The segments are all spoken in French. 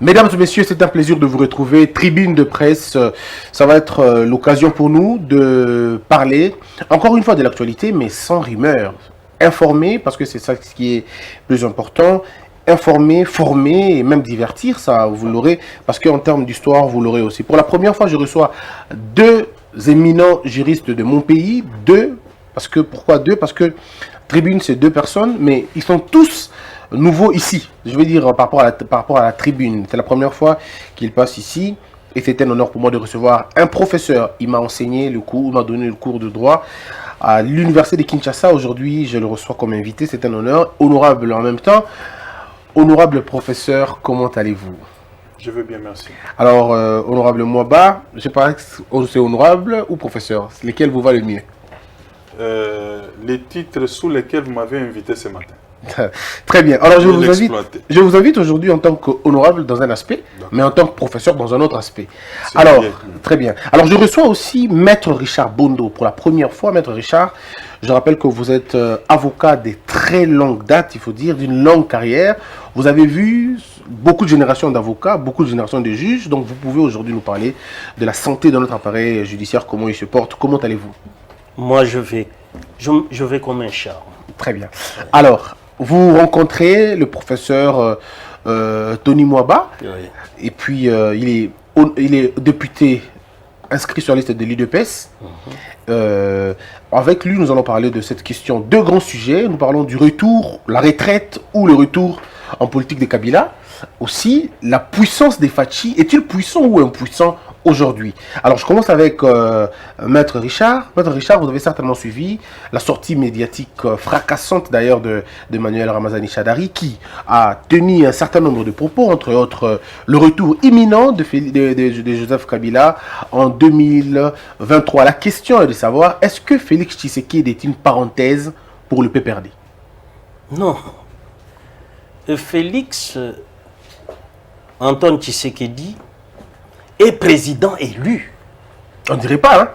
Mesdames et messieurs, c'est un plaisir de vous retrouver. Tribune de presse, ça va être l'occasion pour nous de parler encore une fois de l'actualité, mais sans rumeur. Informer, parce que c'est ça ce qui est plus important. Informer, former et même divertir, ça vous l'aurez, parce qu'en termes d'histoire, vous l'aurez aussi. Pour la première fois, je reçois deux éminents juristes de mon pays. Pourquoi deux? Parce que Tribune, c'est deux personnes, mais ils sont tous nouveau ici, je veux dire par rapport à la tribune. C'est la première fois qu'il passe ici et c'est un honneur pour moi de recevoir un professeur. Il m'a enseigné le cours, il m'a donné le cours de droit à l'université de Kinshasa. Aujourd'hui, je le reçois comme invité, c'est un honneur, honorable en même temps. Honorable professeur, comment allez-vous? Je veux bien, merci. Alors, honorable Mwaba, je sais pas si c'est honorable ou professeur, lesquels vous va le mieux? Les titres sous lesquels vous m'avez invité ce matin. Très bien. Alors, je vous invite aujourd'hui en tant qu'honorable dans un aspect, mais en tant que professeur dans un autre aspect. Alors, très bien. Alors, je reçois aussi Maître Richard Bondo pour la première fois. Maître Richard, je rappelle que vous êtes avocat de très longue date, il faut dire, d'une longue carrière. Vous avez vu beaucoup de générations d'avocats, beaucoup de générations de juges. Donc, vous pouvez aujourd'hui nous parler de la santé de notre appareil judiciaire, comment il se porte, comment allez-vous? Moi, je vais comme un chat. Très bien. Alors, vous rencontrez le professeur Tony Mwaba, oui. Et puis il est député inscrit sur la liste de l'UDPS. Avec lui, nous allons parler de cette question. Deux grands sujets. Nous parlons du retour, la retraite ou le retour en politique de Kabila. Aussi, la puissance des Fachi. Est-il puissant ou impuissant aujourd'hui? Alors, je commence avec Maître Richard. Maître Richard, vous avez certainement suivi la sortie médiatique fracassante d'ailleurs de Manuel Ramazani Shadari, qui a tenu un certain nombre de propos, entre autres le retour imminent de Joseph Kabila en 2023. La question est de savoir, est-ce que Félix Tshisekedi est une parenthèse pour le PPRD? Non. Félix Antoine Tshisekedi est président élu. On ne dirait pas, hein?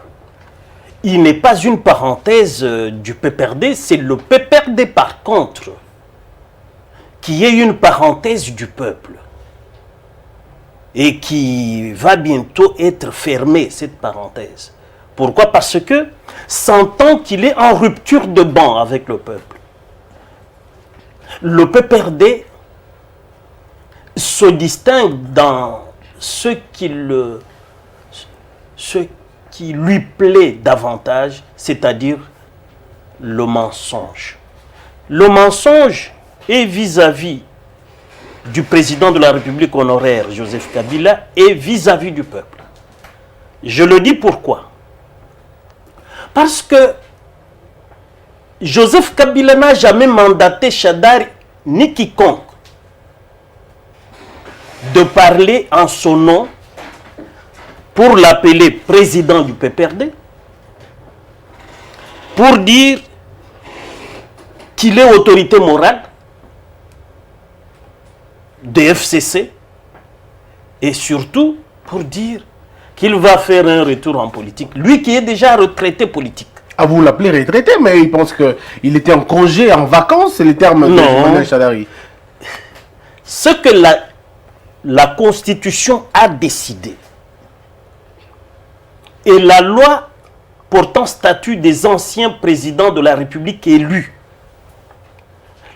Il n'est pas une parenthèse du PPRD, c'est le PPRD par contre qui est une parenthèse du peuple et qui va bientôt être fermée, cette parenthèse. Pourquoi? Parce que sentant qu'il est en rupture de banc avec le peuple, le PPRD se distingue dans ce qui lui plaît davantage, c'est-à-dire le mensonge. Le mensonge est vis-à-vis du président de la République honoraire, Joseph Kabila, et vis-à-vis du peuple. Je le dis pourquoi? Parce que Joseph Kabila n'a jamais mandaté Shadari ni quiconque de parler en son nom pour l'appeler président du PPRD, pour dire qu'il est autorité morale de FCC et surtout pour dire qu'il va faire un retour en politique. Lui qui est déjà retraité politique. Ah, vous l'appelez retraité, mais il pense qu'il était en congé, en vacances, c'est le terme de Manuel Shadari. Ce que la Constitution a décidé et la loi portant statut des anciens présidents de la République élus,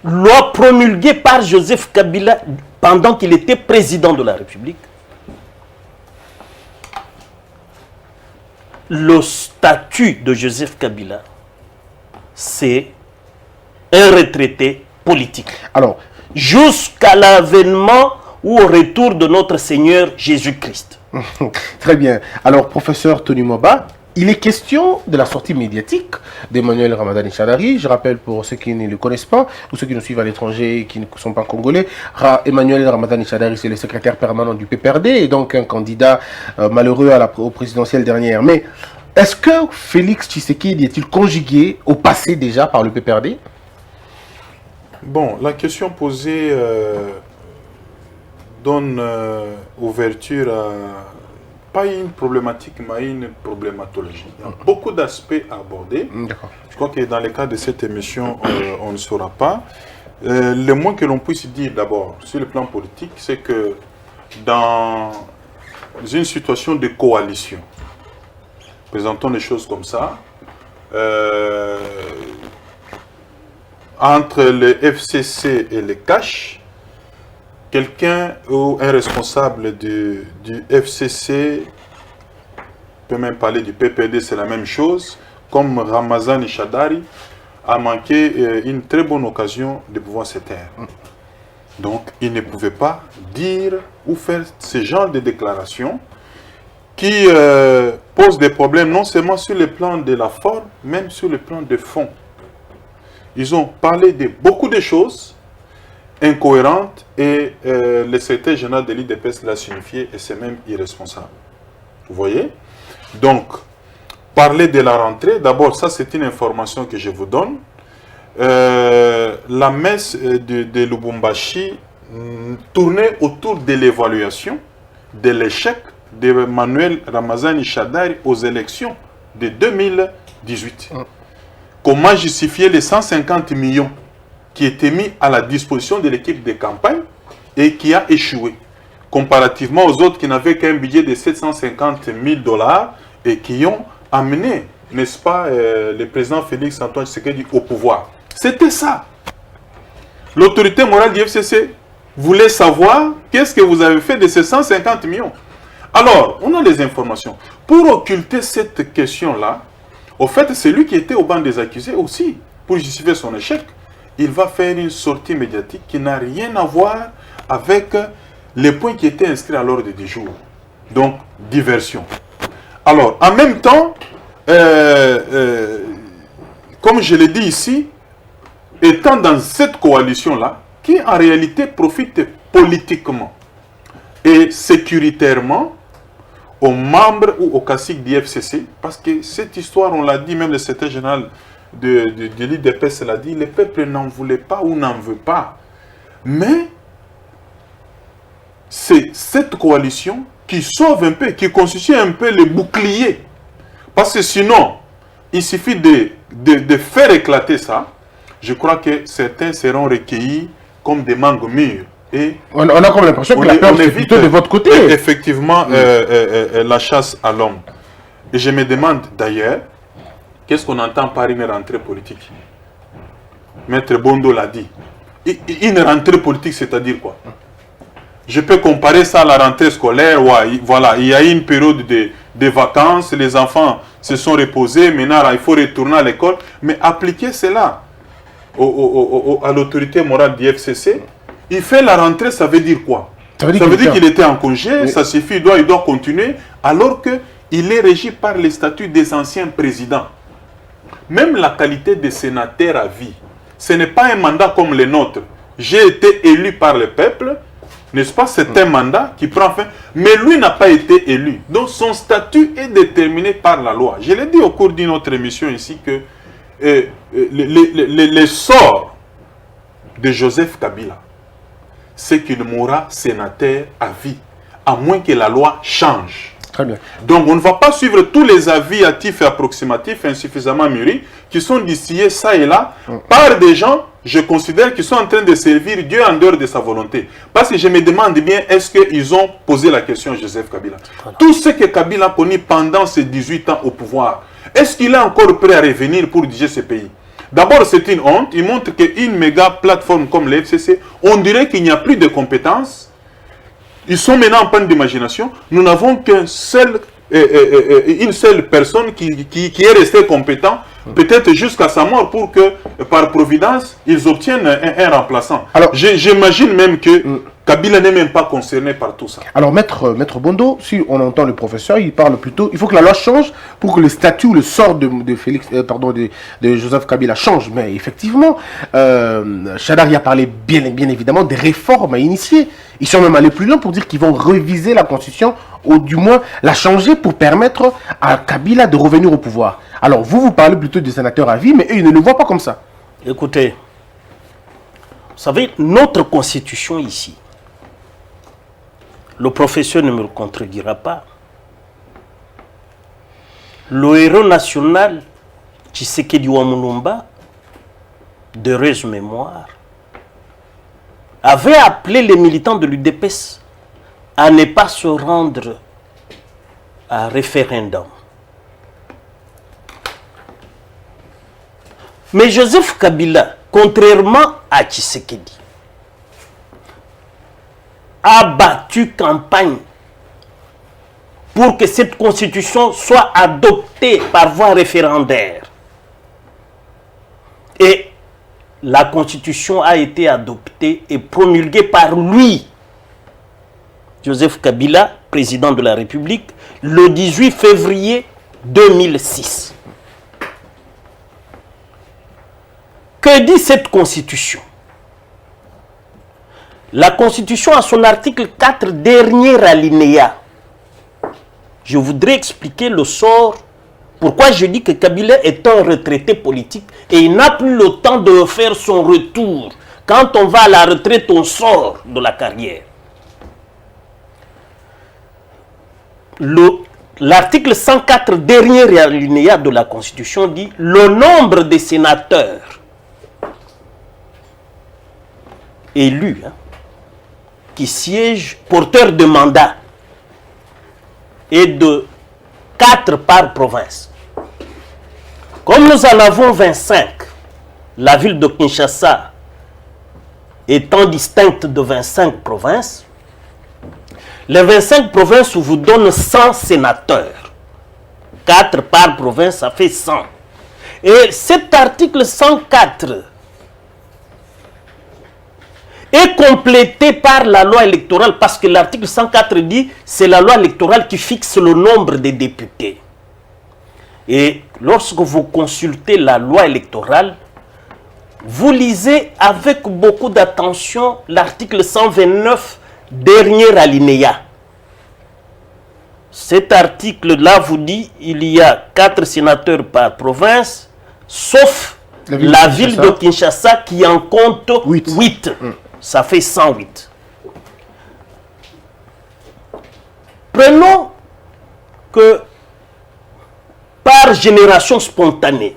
loi promulguée par Joseph Kabila pendant qu'il était président de la République, le statut de Joseph Kabila, c'est un retraité politique. Alors, jusqu'à l'avènement ou au retour de notre Seigneur Jésus-Christ. Très bien. Alors, professeur Tony Mwaba, il est question de la sortie médiatique d'Emmanuel Ramazani Shadari. Je rappelle pour ceux qui ne le connaissent pas, ou ceux qui nous suivent à l'étranger et qui ne sont pas congolais, Emmanuel Ramazani Shadari, c'est le secrétaire permanent du PPRD et donc un candidat malheureux au présidentiel dernière. Mais est-ce que Félix Tshisekedi est-il conjugué au passé déjà par le PPRD? Bon, la question posée donne ouverture à pas une problématique, mais une problématologie. Il y a beaucoup d'aspects à aborder. Je crois que dans le cadre de cette émission, on ne saura pas. Le moins que l'on puisse dire d'abord sur le plan politique, c'est que dans une situation de coalition. Présentons les choses comme ça. Entre le FCC et le CACH, quelqu'un ou un responsable du FCC, on peut même parler du PPD, c'est la même chose, comme Ramazan Ishadari, a manqué une très bonne occasion de pouvoir se taire. Donc, il ne pouvait pas dire ou faire ce genre de déclarations qui posent des problèmes non seulement sur le plan de la forme, même sur le plan de fond. Ils ont parlé de beaucoup de choses incohérentes et le secrétaire général de l'IDPS l'a signifié et c'est même irresponsable. Vous voyez? Donc, parler de la rentrée, d'abord, ça c'est une information que je vous donne. La messe de Lubumbashi tournait autour de l'évaluation de l'échec de Manuel Ramazani Shadari aux élections de 2018. Comment justifier les 150 millions qui étaient mis à la disposition de l'équipe de campagne et qui a échoué, comparativement aux autres qui n'avaient qu'un budget de 750 000 $ et qui ont amené, n'est-ce pas, le président Félix Antoine Tshisekedi au pouvoir. C'était ça. L'autorité morale du FCC voulait savoir qu'est-ce que vous avez fait de ces 150 millions. Alors, on a les informations. Pour occulter cette question-là, au fait, c'est lui qui était au banc des accusés aussi. Pour justifier son échec, il va faire une sortie médiatique qui n'a rien à voir avec les points qui étaient inscrits à l'ordre du jour. Donc, diversion. Alors, en même temps, comme je l'ai dit ici, étant dans cette coalition-là, qui en réalité profite politiquement et sécuritairement aux membres ou aux caciques du FCC, parce que cette histoire, on l'a dit, même le secrétaire général de l'IDPS l'a dit, le peuple n'en voulait pas ou n'en veut pas. Mais c'est cette coalition qui sauve un peu, qui constitue un peu le bouclier. Parce que sinon, il suffit de faire éclater ça. Je crois que certains seront recueillis comme des mangues mûres. Et on a comme l'impression que la peur est plutôt de votre côté. Effectivement, la chasse à l'homme. Et je me demande d'ailleurs, qu'est-ce qu'on entend par une rentrée politique? Maître Bondo l'a dit. Une rentrée politique, c'est-à-dire quoi? Je peux comparer ça à la rentrée scolaire. Ouais, voilà, il y a une période de vacances, les enfants se sont reposés, maintenant il faut retourner à l'école. Mais appliquer cela à l'autorité morale du FCC, il fait la rentrée, ça veut dire quoi? Ça veut dire qu'il était en congé, oui. Ça suffit, il doit continuer, alors qu'il est régi par les statuts des anciens présidents. Même la qualité de sénateur à vie, ce n'est pas un mandat comme le nôtre. J'ai été élu par le peuple, n'est-ce pas? C'est un mandat qui prend fin, mais lui n'a pas été élu. Donc son statut est déterminé par la loi. Je l'ai dit au cours d'une autre émission ici que les sorts de Joseph Kabila, c'est qu'il mourra sénateur à vie, à moins que la loi change. Très bien. Donc on ne va pas suivre tous les avis hâtifs et approximatifs insuffisamment mûris qui sont distillés ça et là par des gens, je considère, qui sont en train de servir Dieu en dehors de sa volonté. Parce que je me demande bien, est-ce qu'ils ont posé la question à Joseph Kabila? Voilà. Tout ce que Kabila a connu pendant ses 18 ans au pouvoir, est-ce qu'il est encore prêt à revenir pour diriger ce pays? D'abord, c'est une honte. Il montre qu'une méga plateforme comme le FCC, on dirait qu'il n'y a plus de compétences. Ils sont maintenant en panne d'imagination. Nous n'avons qu'une seule personne qui est restée compétent, peut-être jusqu'à sa mort, pour que, par providence, ils obtiennent un remplaçant. Alors, j'imagine même que Kabila n'est même pas concerné par tout ça. Alors, Maître Bondo, si on entend le professeur, il parle plutôt, il faut que la loi change pour que le statut ou le sort de Joseph Kabila change. Mais effectivement, Shadari a parlé bien évidemment des réformes à initier. Ils sont même allés plus loin pour dire qu'ils vont réviser la Constitution, ou du moins la changer pour permettre à Kabila de revenir au pouvoir. Alors, vous parlez plutôt des sénateurs à vie, mais eux, ils ne le voient pas comme ça. Écoutez, vous savez, notre Constitution ici, le professeur ne me le contredira pas. Le héros national, Tshisekedi Wamulumba, d'heureuse mémoire, avait appelé les militants de l'UDPS à ne pas se rendre à référendum. Mais Joseph Kabila, contrairement à Tshisekedi, a battu campagne pour que cette constitution soit adoptée par voie référendaire. Et la constitution a été adoptée et promulguée par lui, Joseph Kabila, président de la République, le 18 février 2006. Que dit cette constitution? La constitution a son article 4, dernier alinéa. Je voudrais expliquer le sort, pourquoi je dis que Kabila est un retraité politique et il n'a plus le temps de faire son retour. Quand on va à la retraite, on sort de la carrière. L'article 104, dernier alinéa de la Constitution dit « Le nombre des sénateurs élus qui siègent porteurs de mandat est de 4 par province. Comme nous en avons 25, la ville de Kinshasa étant distincte de 25 provinces, les 25 provinces vous donnent 100 sénateurs. 4 par province, ça fait 100. Et cet article 104 est complété par la loi électorale parce que l'article 104 dit c'est la loi électorale qui fixe le nombre des députés. Et lorsque vous consultez la loi électorale, vous lisez avec beaucoup d'attention l'article 129, dernier alinéa. Cet article-là vous dit il y a 4 sénateurs par province, sauf la ville de Kinshasa qui en compte 8. Ça fait 108. Prenons que par génération spontanée,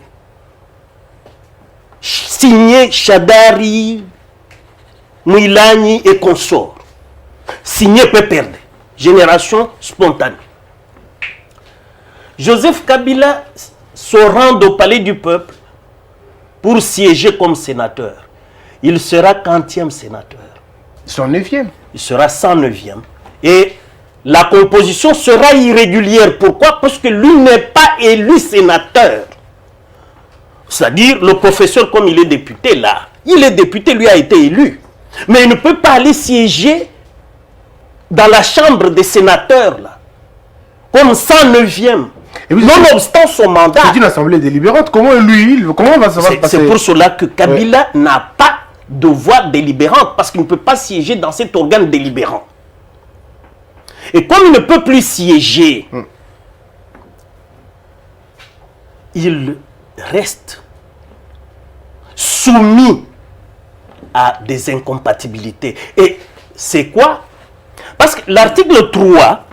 signé Shadari, Mouilani et consorts, signé Peperde, génération spontanée. Joseph Kabila se rend au palais du peuple pour siéger comme sénateur. Il sera 40e sénateur. 109e. Il sera 109e. Et la composition sera irrégulière. Pourquoi? Parce que lui n'est pas élu sénateur. C'est-à-dire, le professeur, comme il est député là, il est député, lui a été élu. Mais il ne peut pas aller siéger dans la chambre des sénateurs là, comme 109e. Nonobstant son mandat. C'est une assemblée délibérante. Comment va ça se passer? C'est pour cela que Kabila n'a pas de voix délibérante parce qu'il ne peut pas siéger dans cet organe délibérant. Et comme il ne peut plus siéger, il reste soumis à des incompatibilités. Et c'est quoi? Parce que l'article 3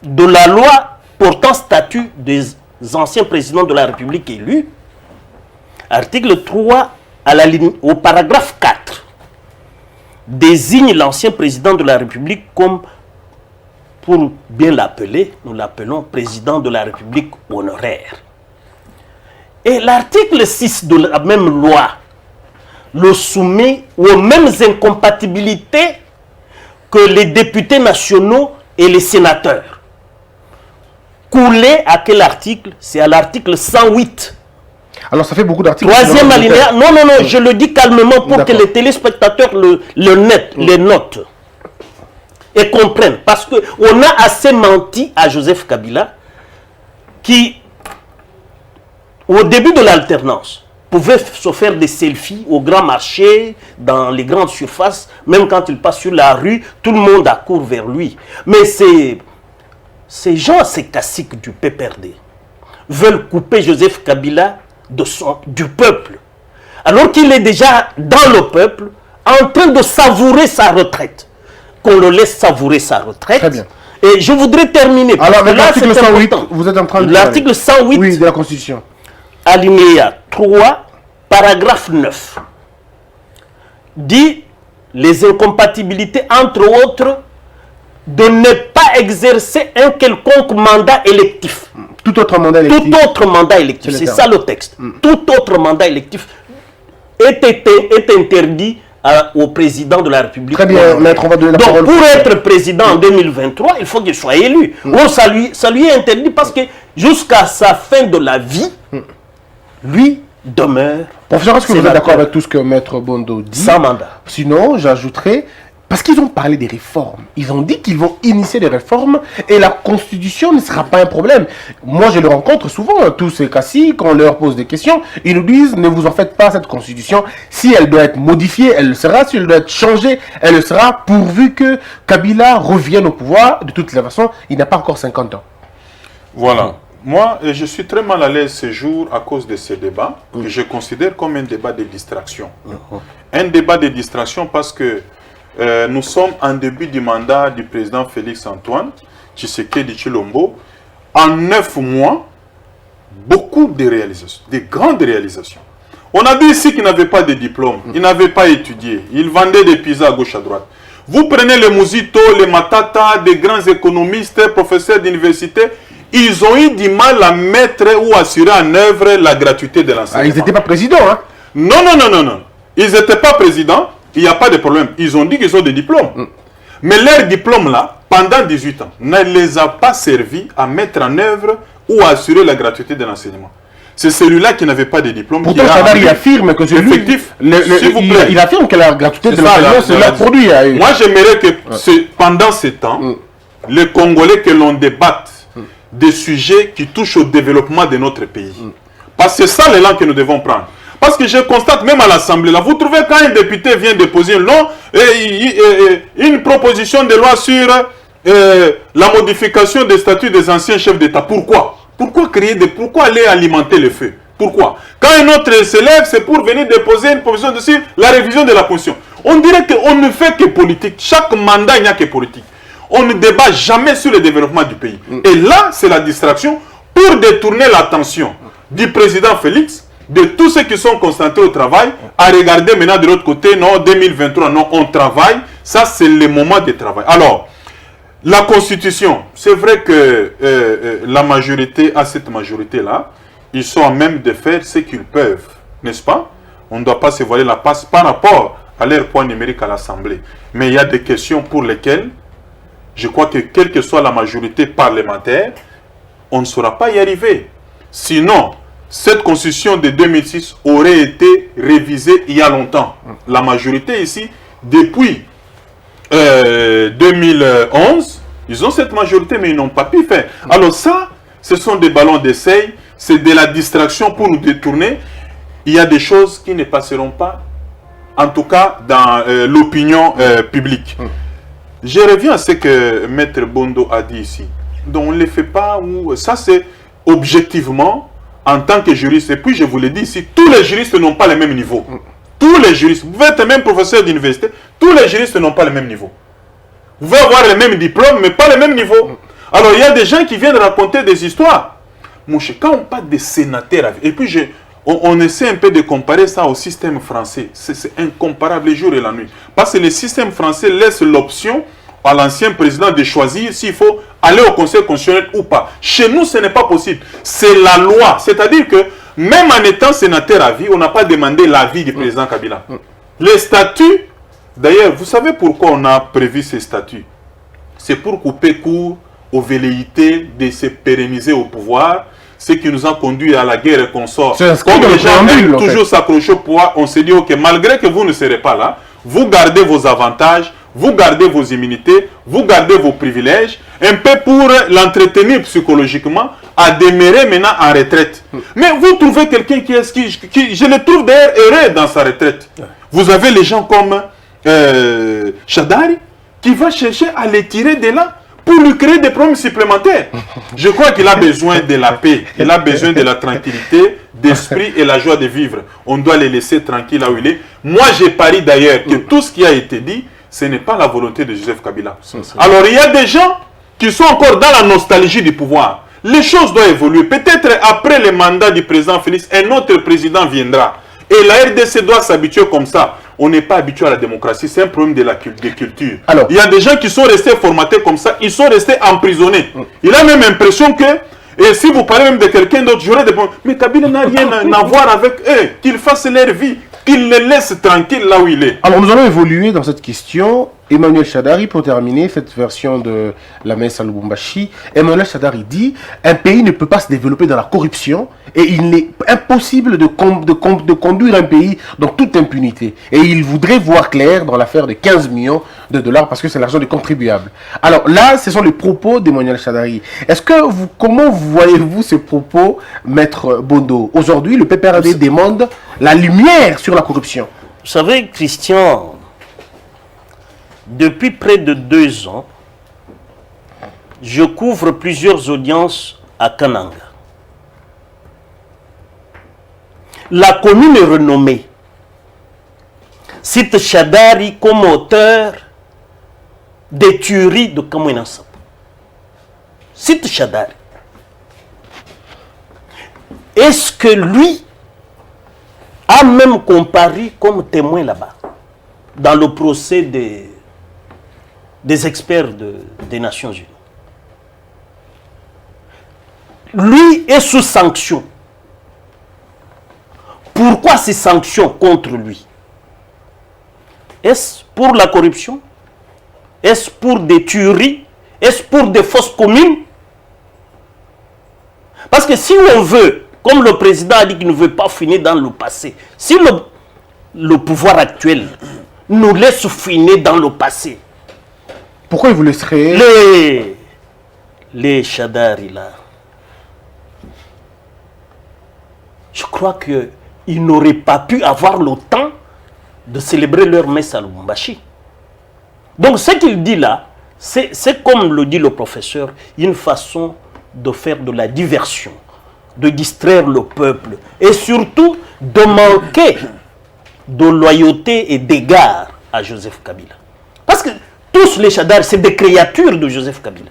de la loi portant statut des anciens présidents de la République élus, article 3 au paragraphe 4, désigne l'ancien président de la République comme, pour bien l'appeler, nous l'appelons président de la République honoraire. Et l'article 6 de la même loi le soumet aux mêmes incompatibilités que les députés nationaux et les sénateurs. Coulé à quel article? C'est à l'article 108. Alors ça fait beaucoup d'articles. Troisième alinéa. Non, je le dis calmement pour que les téléspectateurs les notent et comprennent. Parce qu'on a assez menti à Joseph Kabila qui, au début de l'alternance, pouvait se faire des selfies au grand marché, dans les grandes surfaces, même quand il passe sur la rue, tout le monde accourt vers lui. Mais ces gens sectaciques du PPRD veulent couper Joseph Kabila du peuple, alors qu'il est déjà dans le peuple, en train de savourer sa retraite. Qu'on le laisse savourer sa retraite. Très bien. Et je voudrais terminer. Alors, l'article 108, vous êtes en train de... L'article 108 de la Constitution. Alinéa 3, paragraphe 9, dit les incompatibilités, entre autres, de ne pas exercer un quelconque mandat électif. Tout autre mandat électif. Tout autre mandat électif, c'est ça le texte. Tout autre mandat électif est interdit au président de la République. Très bien, maître, on va donner la parole. Donc, pour être président en 2023, il faut qu'il soit élu. Ça lui est interdit parce que jusqu'à sa fin de la vie, lui demeure. Professeur, est-ce que vous êtes d'accord avec tout ce que maître Bondo dit? Sans mandat. Sinon, j'ajouterais, parce qu'ils ont parlé des réformes, ils ont dit qu'ils vont initier des réformes et la constitution ne sera pas un problème. Moi, je le rencontre souvent, tous ces cas-ci, quand on leur pose des questions, ils nous disent, ne vous en faites pas, cette constitution, si elle doit être modifiée, elle le sera, si elle doit être changée, elle le sera, pourvu que Kabila revienne au pouvoir. De toutes les façons, il n'a pas encore 50 ans. Voilà. Moi, je suis très mal à l'aise ce jour à cause de ces débats, que je considère comme un débat de distraction. Un débat de distraction parce que nous sommes en début du mandat du président Félix Antoine Tshisekedi Tshilombo. En 9 mois, beaucoup de réalisations, de grandes réalisations. On a dit ici qu'il n'avait pas de diplôme, il n'avait pas étudié, il vendait des pizzas à gauche à droite. Vous prenez les Muzito, les Matata, des grands économistes, professeurs d'université, ils ont eu du mal à mettre ou assurer en œuvre la gratuité de l'enseignement. Ah, ils n'étaient pas présidents, hein? Non, non, non, non, non. Ils n'étaient pas présidents, il n'y a pas de problème. Ils ont dit qu'ils ont des diplômes. Mais leur diplôme là, pendant 18 ans, ne les a pas servi à mettre en œuvre ou à assurer la gratuité de l'enseignement. C'est celui-là qui n'avait pas de diplôme. Pourtant, Chadar, il affirme que c'est lui. Effectif. Il affirme que la gratuité de l'enseignement, c'est leur produit. Moi, j'aimerais que pendant ces temps, les Congolais que l'on débatte des sujets qui touchent au développement de notre pays. Parce que c'est ça l'élan que nous devons prendre. Parce que je constate même à l'Assemblée, là, vous trouvez quand un député vient déposer une proposition de loi sur la modification des statuts des anciens chefs d'État. Pourquoi? Pourquoi aller alimenter le feu? Pourquoi? Quand un autre s'élève, c'est pour venir déposer une proposition sur la révision de la Constitution. On dirait qu'on ne fait que politique. Chaque mandat, il n'y a que politique. On ne débat jamais sur le développement du pays. Et là, c'est la distraction pour détourner l'attention du président Félix, de tous ceux qui sont concentrés au travail, à regarder maintenant de l'autre côté, non, 2023, non, on travaille. Ça, c'est le moment de travail. Alors, la Constitution, c'est vrai que la majorité, à cette majorité-là, ils sont à même de faire ce qu'ils peuvent, n'est-ce pas? On ne doit pas se voiler la face par rapport à leur poids numérique à l'Assemblée. Mais il y a des questions pour lesquelles je crois que quelle que soit la majorité parlementaire, on ne saura pas y arriver. Sinon, cette constitution de 2006 aurait été révisée il y a longtemps. La majorité ici, depuis 2011, ils ont cette majorité, mais ils n'ont pas pu faire. Alors ça, ce sont des ballons d'essai, c'est de la distraction pour nous détourner. Il y a des choses qui ne passeront pas, en tout cas dans l'opinion publique. Je reviens à ce que Maître Bondo a dit ici. Donc on ne le fait pas, ou ça c'est objectivement, en tant que juriste, et puis je vous l'ai dit ici, tous les juristes n'ont pas le même niveau. Tous les juristes, vous pouvez être même professeur d'université, tous les juristes n'ont pas le même niveau. Vous pouvez avoir le même diplôme, mais pas le même niveau. Alors il y a des gens qui viennent raconter des histoires. Mouché, quand on parle de sénateurs, et puis on essaie un peu de comparer ça au système français. C'est incomparable les jours et la nuit. Parce que le système français laisse l'option à l'ancien président de choisir s'il faut aller au Conseil constitutionnel ou pas. Chez nous, ce n'est pas possible. C'est la loi. C'est-à-dire que même en étant sénateur à vie, on n'a pas demandé l'avis du président Kabila. Les statuts, d'ailleurs, vous savez pourquoi on a prévu ces statuts? C'est pour couper court aux velléités de se pérenniser au pouvoir, ce qui nous a conduit à la guerre et consort. Comme les gens aiment toujours s'accrocher au pouvoir, on s'est dit, ok, malgré que vous ne serez pas là, vous gardez vos avantages, vous gardez vos immunités, vous gardez vos privilèges, un peu pour l'entretenir psychologiquement, à demeurer maintenant en retraite. Mais vous trouvez quelqu'un qui je le trouve d'ailleurs heureux dans sa retraite. Vous avez les gens comme Chadari, qui va chercher à les tirer de là, pour lui créer des problèmes supplémentaires. Je crois qu'il a besoin de la paix, il a besoin de la tranquillité, d'esprit et la joie de vivre. On doit les laisser tranquilles là où il est. Moi, j'ai parié d'ailleurs que tout ce qui a été dit, ce n'est pas la volonté de Joseph Kabila. Alors, il y a des gens qui sont encore dans la nostalgie du pouvoir. Les choses doivent évoluer. Peut-être après le mandat du président Félix, un autre président viendra. Et la RDC doit s'habituer comme ça. on n'est pas habitué à la démocratie, c'est un problème de culture. Alors, il y a des gens qui sont restés formatés comme ça, ils sont restés emprisonnés. Il a même l'impression que, et si vous parlez même de quelqu'un d'autre, j'aurais des problèmes. Mais Kabila n'a rien à voir avec eux, qu'ils fassent leur vie, qu'ils les laissent tranquilles là où il est. Alors, nous allons évoluer dans cette question. Emmanuel Shadari, pour terminer cette version de la messe à Lubumbashi, Emmanuel Shadari dit un pays ne peut pas se développer dans la corruption et il est impossible de conduire un pays dans toute impunité. Et il voudrait voir clair dans l'affaire de 15 millions de dollars parce que c'est l'argent des contribuables. Alors là, ce sont les propos d'Emmanuel Shadari. Comment voyez-vous ces propos, Maître Bondo? Aujourd'hui, le PPRD demande la lumière sur la corruption. Vous savez, Christian, depuis près de 2 ans, je couvre plusieurs audiences à Kananga. La commune renommée cite Shadari comme auteur des tueries de Kamwina Nsapu. Cite Shadari. Est-ce que lui a même comparé comme témoin là-bas dans le procès des experts des Nations Unies? Lui est sous sanction. Pourquoi ces sanctions contre lui? Est-ce pour la corruption? Est-ce pour des tueries? Est-ce pour des fausses communes? Parce que si on veut, comme le président a dit qu'il ne veut pas finir dans le passé, si le pouvoir actuel nous laisse finir dans le passé, pourquoi il vous laisserait... Les Shadari là, je crois qu'ils n'auraient pas pu avoir le temps de célébrer leur messe à Lubumbashi. Donc ce qu'il dit là, c'est comme le dit le professeur, une façon de faire de la diversion, de distraire le peuple et surtout de manquer de loyauté et d'égard à Joseph Kabila. Parce que tous les Shadari, c'est des créatures de Joseph Kabila.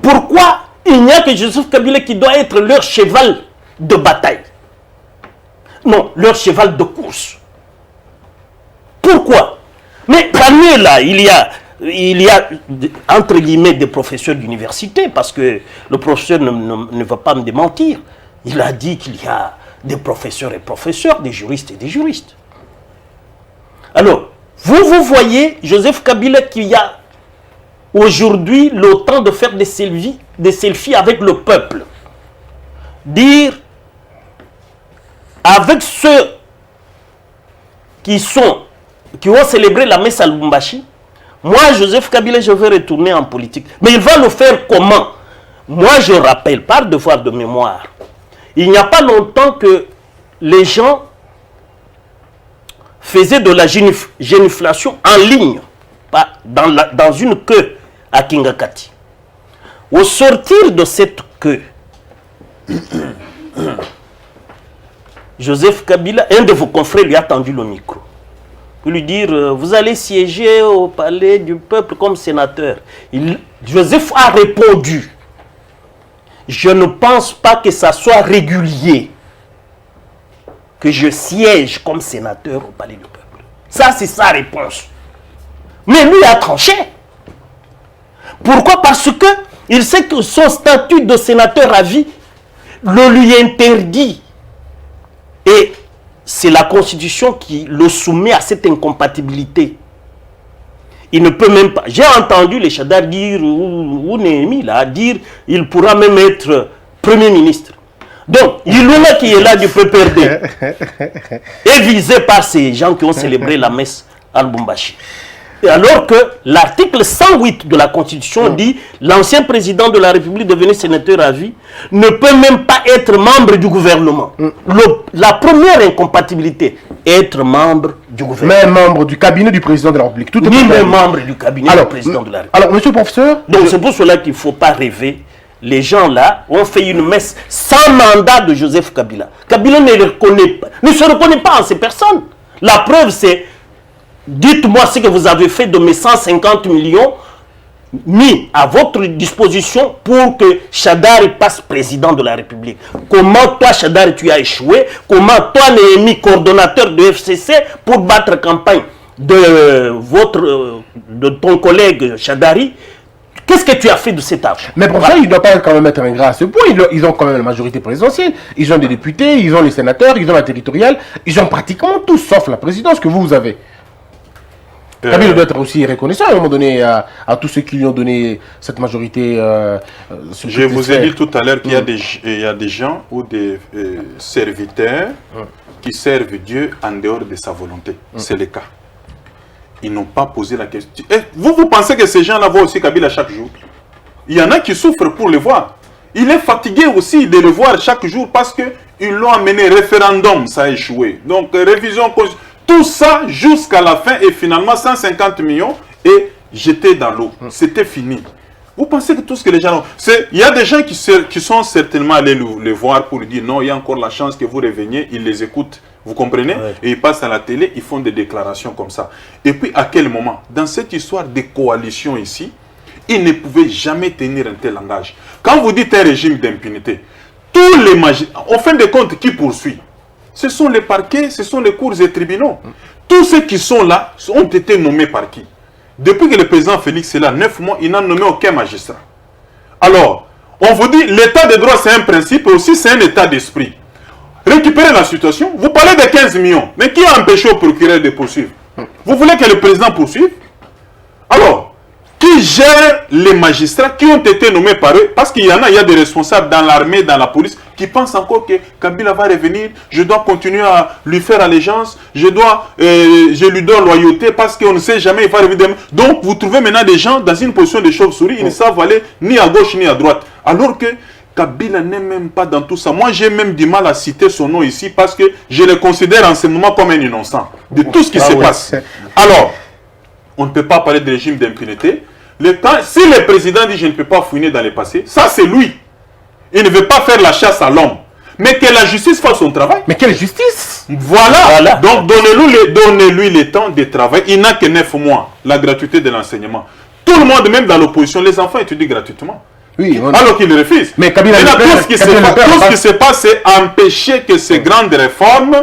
Pourquoi il n'y a que Joseph Kabila qui doit être leur cheval de bataille? Non, leur cheval de course. Pourquoi? Mais parmi eux là, il y a entre guillemets des professeurs d'université, parce que le professeur ne va pas me démentir. Il a dit qu'il y a des professeurs et professeurs, des juristes et des juristes. Alors, vous voyez Joseph Kabila qui a aujourd'hui le temps de faire des selfies avec le peuple. Dire avec ceux qui ont célébré la messe à Lubumbashi, moi, Joseph Kabila, je vais retourner en politique. Mais il va le faire comment? Moi, je rappelle, par devoir de mémoire, il n'y a pas longtemps que les gens faisaient de la génuflation en ligne, dans une queue à Kingakati. Au sortir de cette queue, Joseph Kabila, un de vos confrères lui a tendu le micro. Pour lui dire, vous allez siéger au palais du peuple comme sénateur. Joseph a répondu, je ne pense pas que ça soit régulier que je siège comme sénateur au palais du peuple. Ça, c'est sa réponse. Mais lui a tranché. Pourquoi? Parce que il sait que son statut de sénateur à vie le lui interdit. Et c'est la Constitution qui le soumet à cette incompatibilité. Il ne peut même pas... J'ai entendu les Shadari dire, ou Néhémie là, dire, il pourra même être Premier ministre. Donc, Yilunga qui est là du PPRD est visé par ces gens qui ont célébré la messe à Lubumbashi. Alors que l'article 108 de la Constitution dit l'ancien président de la République devenu sénateur à vie ne peut même pas être membre du gouvernement. La première incompatibilité, être membre du gouvernement. Mais membre du cabinet du président de la République. Tout Ni même membre du cabinet du président de la République. Alors, monsieur le professeur... Donc c'est pour cela qu'il ne faut pas rêver. Les gens là ont fait une messe sans mandat de Joseph Kabila. Kabila ne se reconnaît pas en ces personnes. La preuve c'est... Dites-moi ce que vous avez fait de mes 150 millions mis à votre disposition pour que Chadari passe président de la République. Comment toi, Chadari, tu as échoué? Comment toi, Néhémie, coordonnateur de FCC, pour battre campagne de ton collègue Chadari, qu'est-ce que tu as fait de cet argent? Mais pour ça, il ne doit pas quand même être ingrat à ce point. Ils ont quand même la majorité présidentielle. Ils ont des députés, ils ont les sénateurs, ils ont la territoriale. Ils ont pratiquement tout, sauf la présidence que vous avez. Kabila doit être aussi reconnaissant à un moment donné à tous ceux qui lui ont donné cette majorité. Je vous ai dit tout à l'heure qu'il y a des gens ou des serviteurs qui servent Dieu en dehors de sa volonté. C'est le cas. Ils n'ont pas posé la question. Et vous pensez que ces gens-là voient aussi Kabila chaque jour? Il y en a qui souffrent pour le voir. Il est fatigué aussi de le voir chaque jour parce qu'ils l'ont amené référendum, ça a échoué. Donc révision, tout ça jusqu'à la fin et finalement 150 millions est jeté dans l'eau. C'était fini. Vous pensez que tout ce que les gens ont... Il y a des gens qui sont certainement allés le voir pour lui dire non, il y a encore la chance que vous reveniez, ils les écoutent. Vous comprenez? Ouais. Et ils passent à la télé, ils font des déclarations comme ça. Et puis, à quel moment? Dans cette histoire de coalition ici, ils ne pouvaient jamais tenir un tel langage. Quand vous dites un régime d'impunité, tous les magistrats, en fin de compte, qui poursuit? Ce sont les parquets, ce sont les cours et tribunaux. Tous ceux qui sont là ont été nommés par qui? Depuis que le président Félix est là, 9 mois, il n'a nommé aucun magistrat. Alors, on vous dit, l'état de droit, c'est un principe, et aussi c'est un état d'esprit. Récupérez la situation. Vous parlez de 15 millions. Mais qui a empêché au procureur de poursuivre? Vous voulez que le président poursuive? Alors, qui gère les magistrats qui ont été nommés par eux? Parce qu'il y en a, il y a des responsables dans l'armée, dans la police, qui pensent encore que Kabila va revenir, je dois continuer à lui faire allégeance, je lui donne loyauté parce qu'on ne sait jamais, il va revenir. Donc, vous trouvez maintenant des gens dans une position de chauve-souris, ils ne savent aller ni à gauche ni à droite. Alors que Kabila n'est même pas dans tout ça. Moi, j'ai même du mal à citer son nom ici parce que je le considère en ce moment comme un innocent de tout ce qui se passe. Alors, on ne peut pas parler de régime d'impunité. Si le président dit je ne peux pas fouiner dans le passé, ça c'est lui. Il ne veut pas faire la chasse à l'homme. Mais que la justice fasse son travail. Mais quelle justice? Voilà. Donc donnez-lui le temps de travail. Il n'a que 9 mois, la gratuité de l'enseignement. Tout le monde, même dans l'opposition, les enfants étudient gratuitement. Oui, alors qu'il refuse. Mais Kabila, tout ce qui se passe, c'est empêcher que ces grandes réformes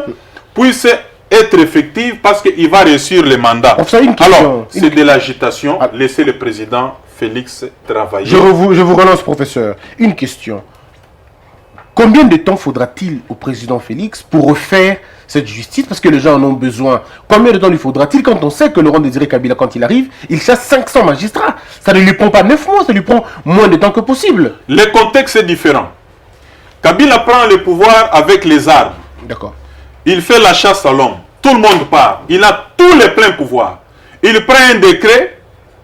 puissent être effectives parce qu'il va réussir le mandat. Alors, c'est de l'agitation. Laissez le président Félix travailler. Je vous relance, professeur. Une question. Combien de temps faudra-t-il au président Félix pour refaire cette justice? Parce que les gens en ont besoin. Combien de temps lui faudra-t-il quand on sait que Laurent Désiré Kabila, quand il arrive, il chasse 500 magistrats? Ça ne lui prend pas 9 mois, ça lui prend moins de temps que possible. Le contexte est différent. Kabila prend le pouvoir avec les armes. D'accord. Il fait la chasse à l'homme. Tout le monde part. Il a tous les pleins pouvoirs. Il prend un décret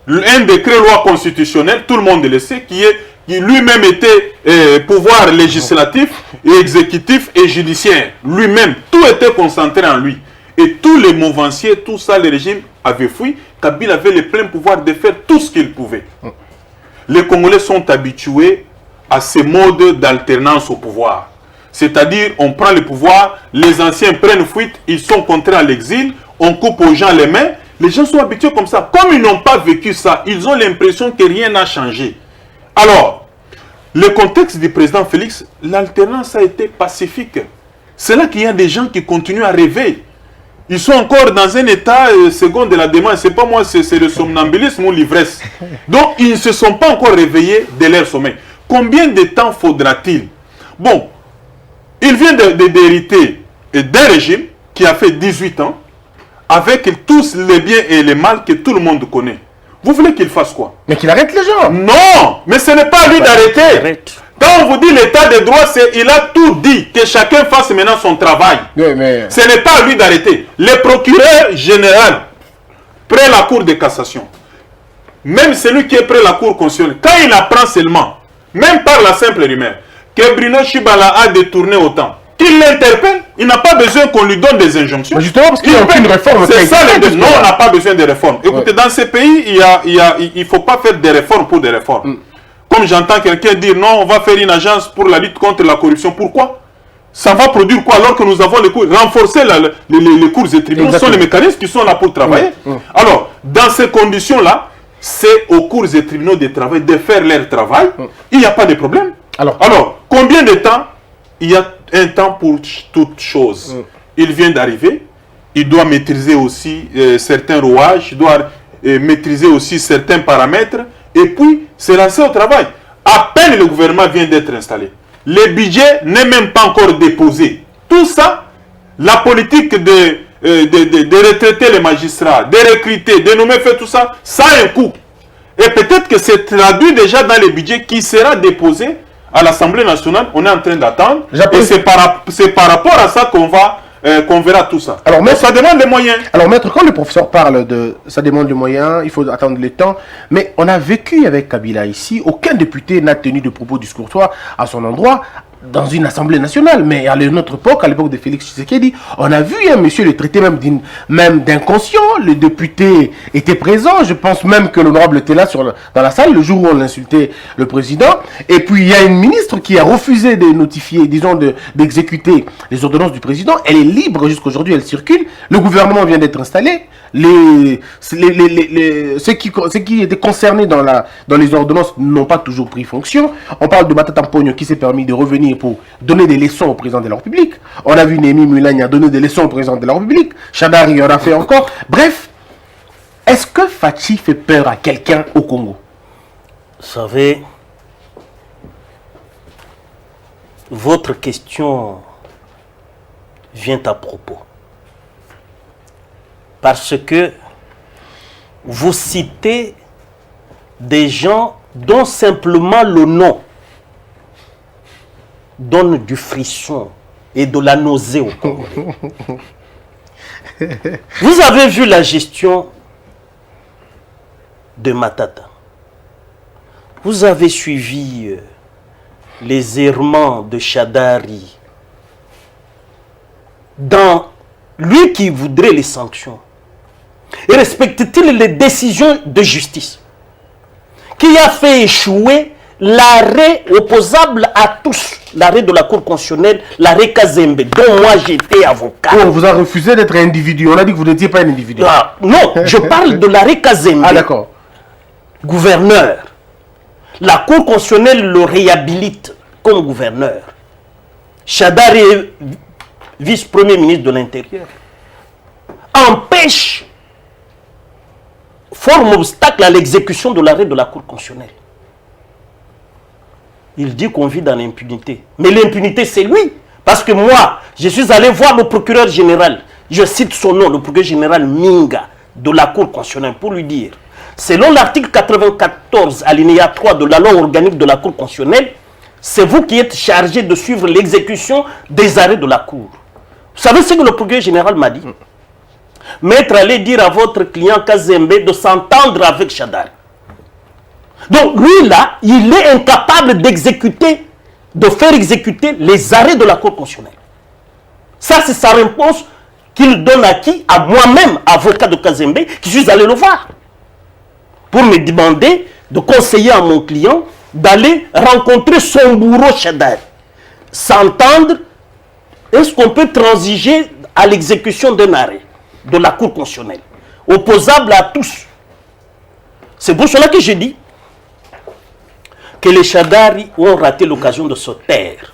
loi constitutionnelle, tout le monde le sait, qui lui-même était pouvoir législatif et exécutif et judiciaire. Lui-même, tout était concentré en lui. Et tous les mouvanciers, tout ça, le régime avait fui. Kabila avait le plein pouvoir de faire tout ce qu'il pouvait. Les Congolais sont habitués à ces modes d'alternance au pouvoir. C'est-à-dire, on prend le pouvoir, les anciens prennent fuite, ils sont contraints à l'exil, on coupe aux gens les mains. Les gens sont habitués comme ça. Comme ils n'ont pas vécu ça, ils ont l'impression que rien n'a changé. Alors, le contexte du président Félix, l'alternance a été pacifique. C'est là qu'il y a des gens qui continuent à rêver. Ils sont encore dans un état second de la demande. C'est pas moi, c'est le somnambulisme ou l'ivresse. Donc, ils ne se sont pas encore réveillés de leur sommeil. Combien de temps faudra-t-il? Bon, il vient d'hériter d'un régime qui a fait 18 ans, avec tous les biens et les mal que tout le monde connaît. Vous voulez qu'il fasse quoi? Mais qu'il arrête les gens. Non, mais ce n'est pas à lui d'arrêter. Quand on vous dit l'état de droit, il a tout dit, que chacun fasse maintenant son travail. Oui, mais... Ce n'est pas à lui d'arrêter. Le procureur général, près la Cour de cassation, même celui qui est près la Cour constitutionnelle, quand il apprend seulement, même par la simple rumeur, que Bruno Chibala a détourné autant, qu'il l'interpelle, il n'a pas besoin qu'on lui donne des injonctions. Mais justement, parce qu'il n'y a aucune réforme. C'est ça les deux. Non, on n'a pas besoin de réformes. Écoutez, dans ces pays, il ne faut pas faire des réformes pour des réformes. Comme j'entends quelqu'un dire, non, on va faire une agence pour la lutte contre la corruption. Pourquoi? Ça va produire quoi alors que nous avons les cours? Renforcer les cours et tribunaux. Ce sont les mécanismes qui sont là pour travailler. Alors, dans ces conditions-là, c'est aux cours et tribunaux de travail de faire leur travail. Il n'y a pas de problème. Alors, combien de temps? Il y a un temps pour toute chose. Il vient d'arriver. Il doit maîtriser aussi certains rouages. Il doit maîtriser aussi certains paramètres. Et puis, se lancer au travail. À peine le gouvernement vient d'être installé. Le budget n'est même pas encore déposé. Tout ça, la politique de retraiter les magistrats, de recruter, de nommer, faire tout ça, ça a un coût. Et peut-être que c'est traduit déjà dans le budget qui sera déposé à l'Assemblée nationale. On est en train d'attendre. Et c'est par rapport à ça qu'on verra tout ça. Alors, mais ça demande des moyens. Alors, maître, quand le professeur parle de ça demande des moyens, il faut attendre le temps. Mais on a vécu avec Kabila ici. Aucun député n'a tenu de propos discourtoires à son endroit dans une assemblée nationale. Mais à notre époque, à l'époque de Félix Tshisekedi, on a vu un monsieur le traiter même d'inconscient. Le député était présent. Je pense même que l'honorable était là dans la salle le jour où on insultait le président. Et puis, il y a une ministre qui a refusé de notifier, disons, d'exécuter les ordonnances du président. Elle est libre jusqu'aujourd'hui, elle circule. Le gouvernement vient d'être installé. Ceux qui étaient concernés dans les ordonnances n'ont pas toujours pris fonction. On parle de Matata Mpogno qui s'est permis de revenir pour donner des leçons au président de la République. On a vu Némi Mulanya donner des leçons au président de la République. Chadari en a fait encore. Bref, est-ce que Fachi fait peur à quelqu'un au Congo? Vous savez, votre question vient à propos. Parce que vous citez des gens dont simplement le nom donne du frisson et de la nausée au Congolais. Vous avez vu la gestion de Matata. Vous avez suivi les errements de Chadari. Dans lui qui voudrait les sanctions. Et respecte-t-il les décisions de justice qui a fait échouer l'arrêt opposable à tous, l'arrêt de la Cour constitutionnelle, l'arrêt Kazembe, dont moi j'étais avocat. On vous a refusé d'être individu. On a dit que vous n'étiez pas un individu. Ah, non, je parle de l'arrêt Kazembe. Ah d'accord. Gouverneur. La Cour constitutionnelle le réhabilite comme gouverneur. Chadari est vice-premier ministre de l'Intérieur. Empêche, forme obstacle à l'exécution de l'arrêt de la Cour constitutionnelle. Il dit qu'on vit dans l'impunité. Mais l'impunité, c'est lui. Parce que moi, je suis allé voir le procureur général. Je cite son nom, le procureur général Minga, de la Cour constitutionnelle, pour lui dire, selon l'article 94, alinéa 3 de la loi organique de la Cour constitutionnelle, c'est vous qui êtes chargé de suivre l'exécution des arrêts de la Cour. Vous savez ce que le procureur général m'a dit? Maître, allez dire à votre client Kazembe de s'entendre avec Chadari. Donc lui là, il est incapable d'exécuter, de faire exécuter les arrêts de la Cour constitutionnelle. Ça c'est sa réponse qu'il donne à qui? À moi-même, avocat de Kazembe, qui suis allé le voir. Pour me demander de conseiller à mon client d'aller rencontrer son bourreau Chadari. S'entendre. Est-ce qu'on peut transiger à l'exécution d'un arrêt de la Cour constitutionnelle, opposable à tous? C'est pour cela que je dis que les Chadari ont raté l'occasion de se taire.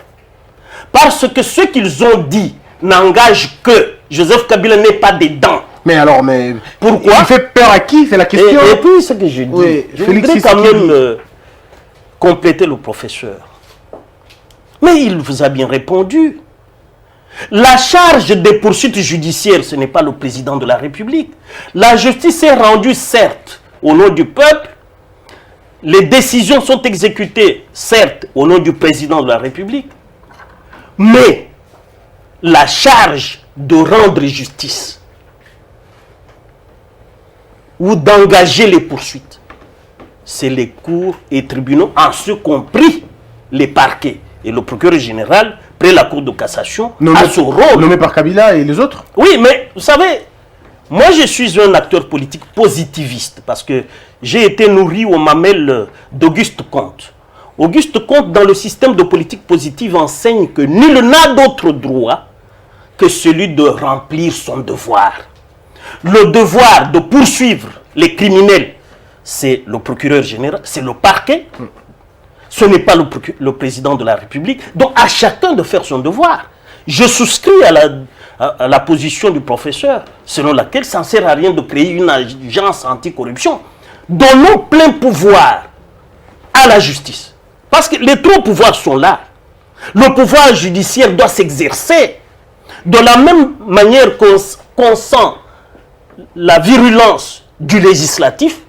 Parce que ce qu'ils ont dit n'engage que Joseph Kabila n'est pas dedans. Mais alors, pourquoi? Il fait peur à qui? C'est la question. Et puis, ce que je dis, oui, je voudrais quand même compléter le professeur. Mais il vous a bien répondu. La charge des poursuites judiciaires, ce n'est pas le président de la République. La justice est rendue, certes, au nom du peuple. Les décisions sont exécutées, certes, au nom du président de la République. Mais la charge de rendre justice ou d'engager les poursuites, c'est les cours et tribunaux, en ce compris les parquets. Et le procureur général, près la Cour de cassation, a ce rôle. Nommé par Kabila et les autres? Oui, mais vous savez, moi je suis un acteur politique positiviste parce que j'ai été nourri aux mamelles d'Auguste Comte. Auguste Comte, dans le système de politique positive, enseigne que nul n'a d'autre droit que celui de remplir son devoir. Le devoir de poursuivre les criminels, c'est le procureur général, c'est le parquet. Ce n'est pas le président de la République. Donc, à chacun de faire son devoir. Je souscris à la position du professeur, selon laquelle ça ne sert à rien de créer une agence anticorruption. Donnons plein pouvoir à la justice. Parce que les trois pouvoirs sont là. Le pouvoir judiciaire doit s'exercer de la même manière qu'on sent la virulence du législatif,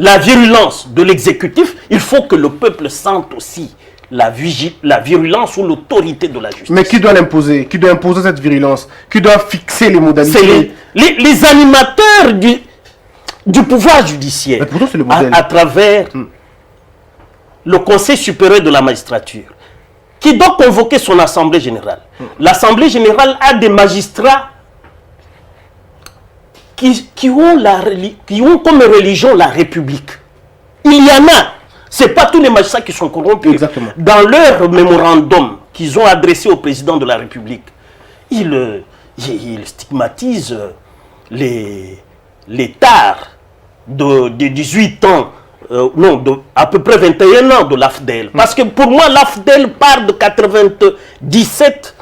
la virulence de l'exécutif. Il faut que le peuple sente aussi la virulence ou l'autorité de la justice. Mais qui doit l'imposer? Qui doit imposer cette virulence? Qui doit fixer les modalités? C'est les animateurs du pouvoir judiciaire. Mais pourtant, c'est le modèle. À travers le Conseil supérieur de la magistrature, qui doit convoquer son assemblée générale. L'assemblée générale a des magistrats qui ont comme religion la République. Il y en a. Ce n'est pas tous les magistrats qui sont corrompus. Exactement. Dans leur mémorandum qu'ils ont adressé au président de la République, ils stigmatisent les tares de 18 ans, à peu près 21 ans de l'AFDEL. Parce que pour moi, l'AFDEL part de 97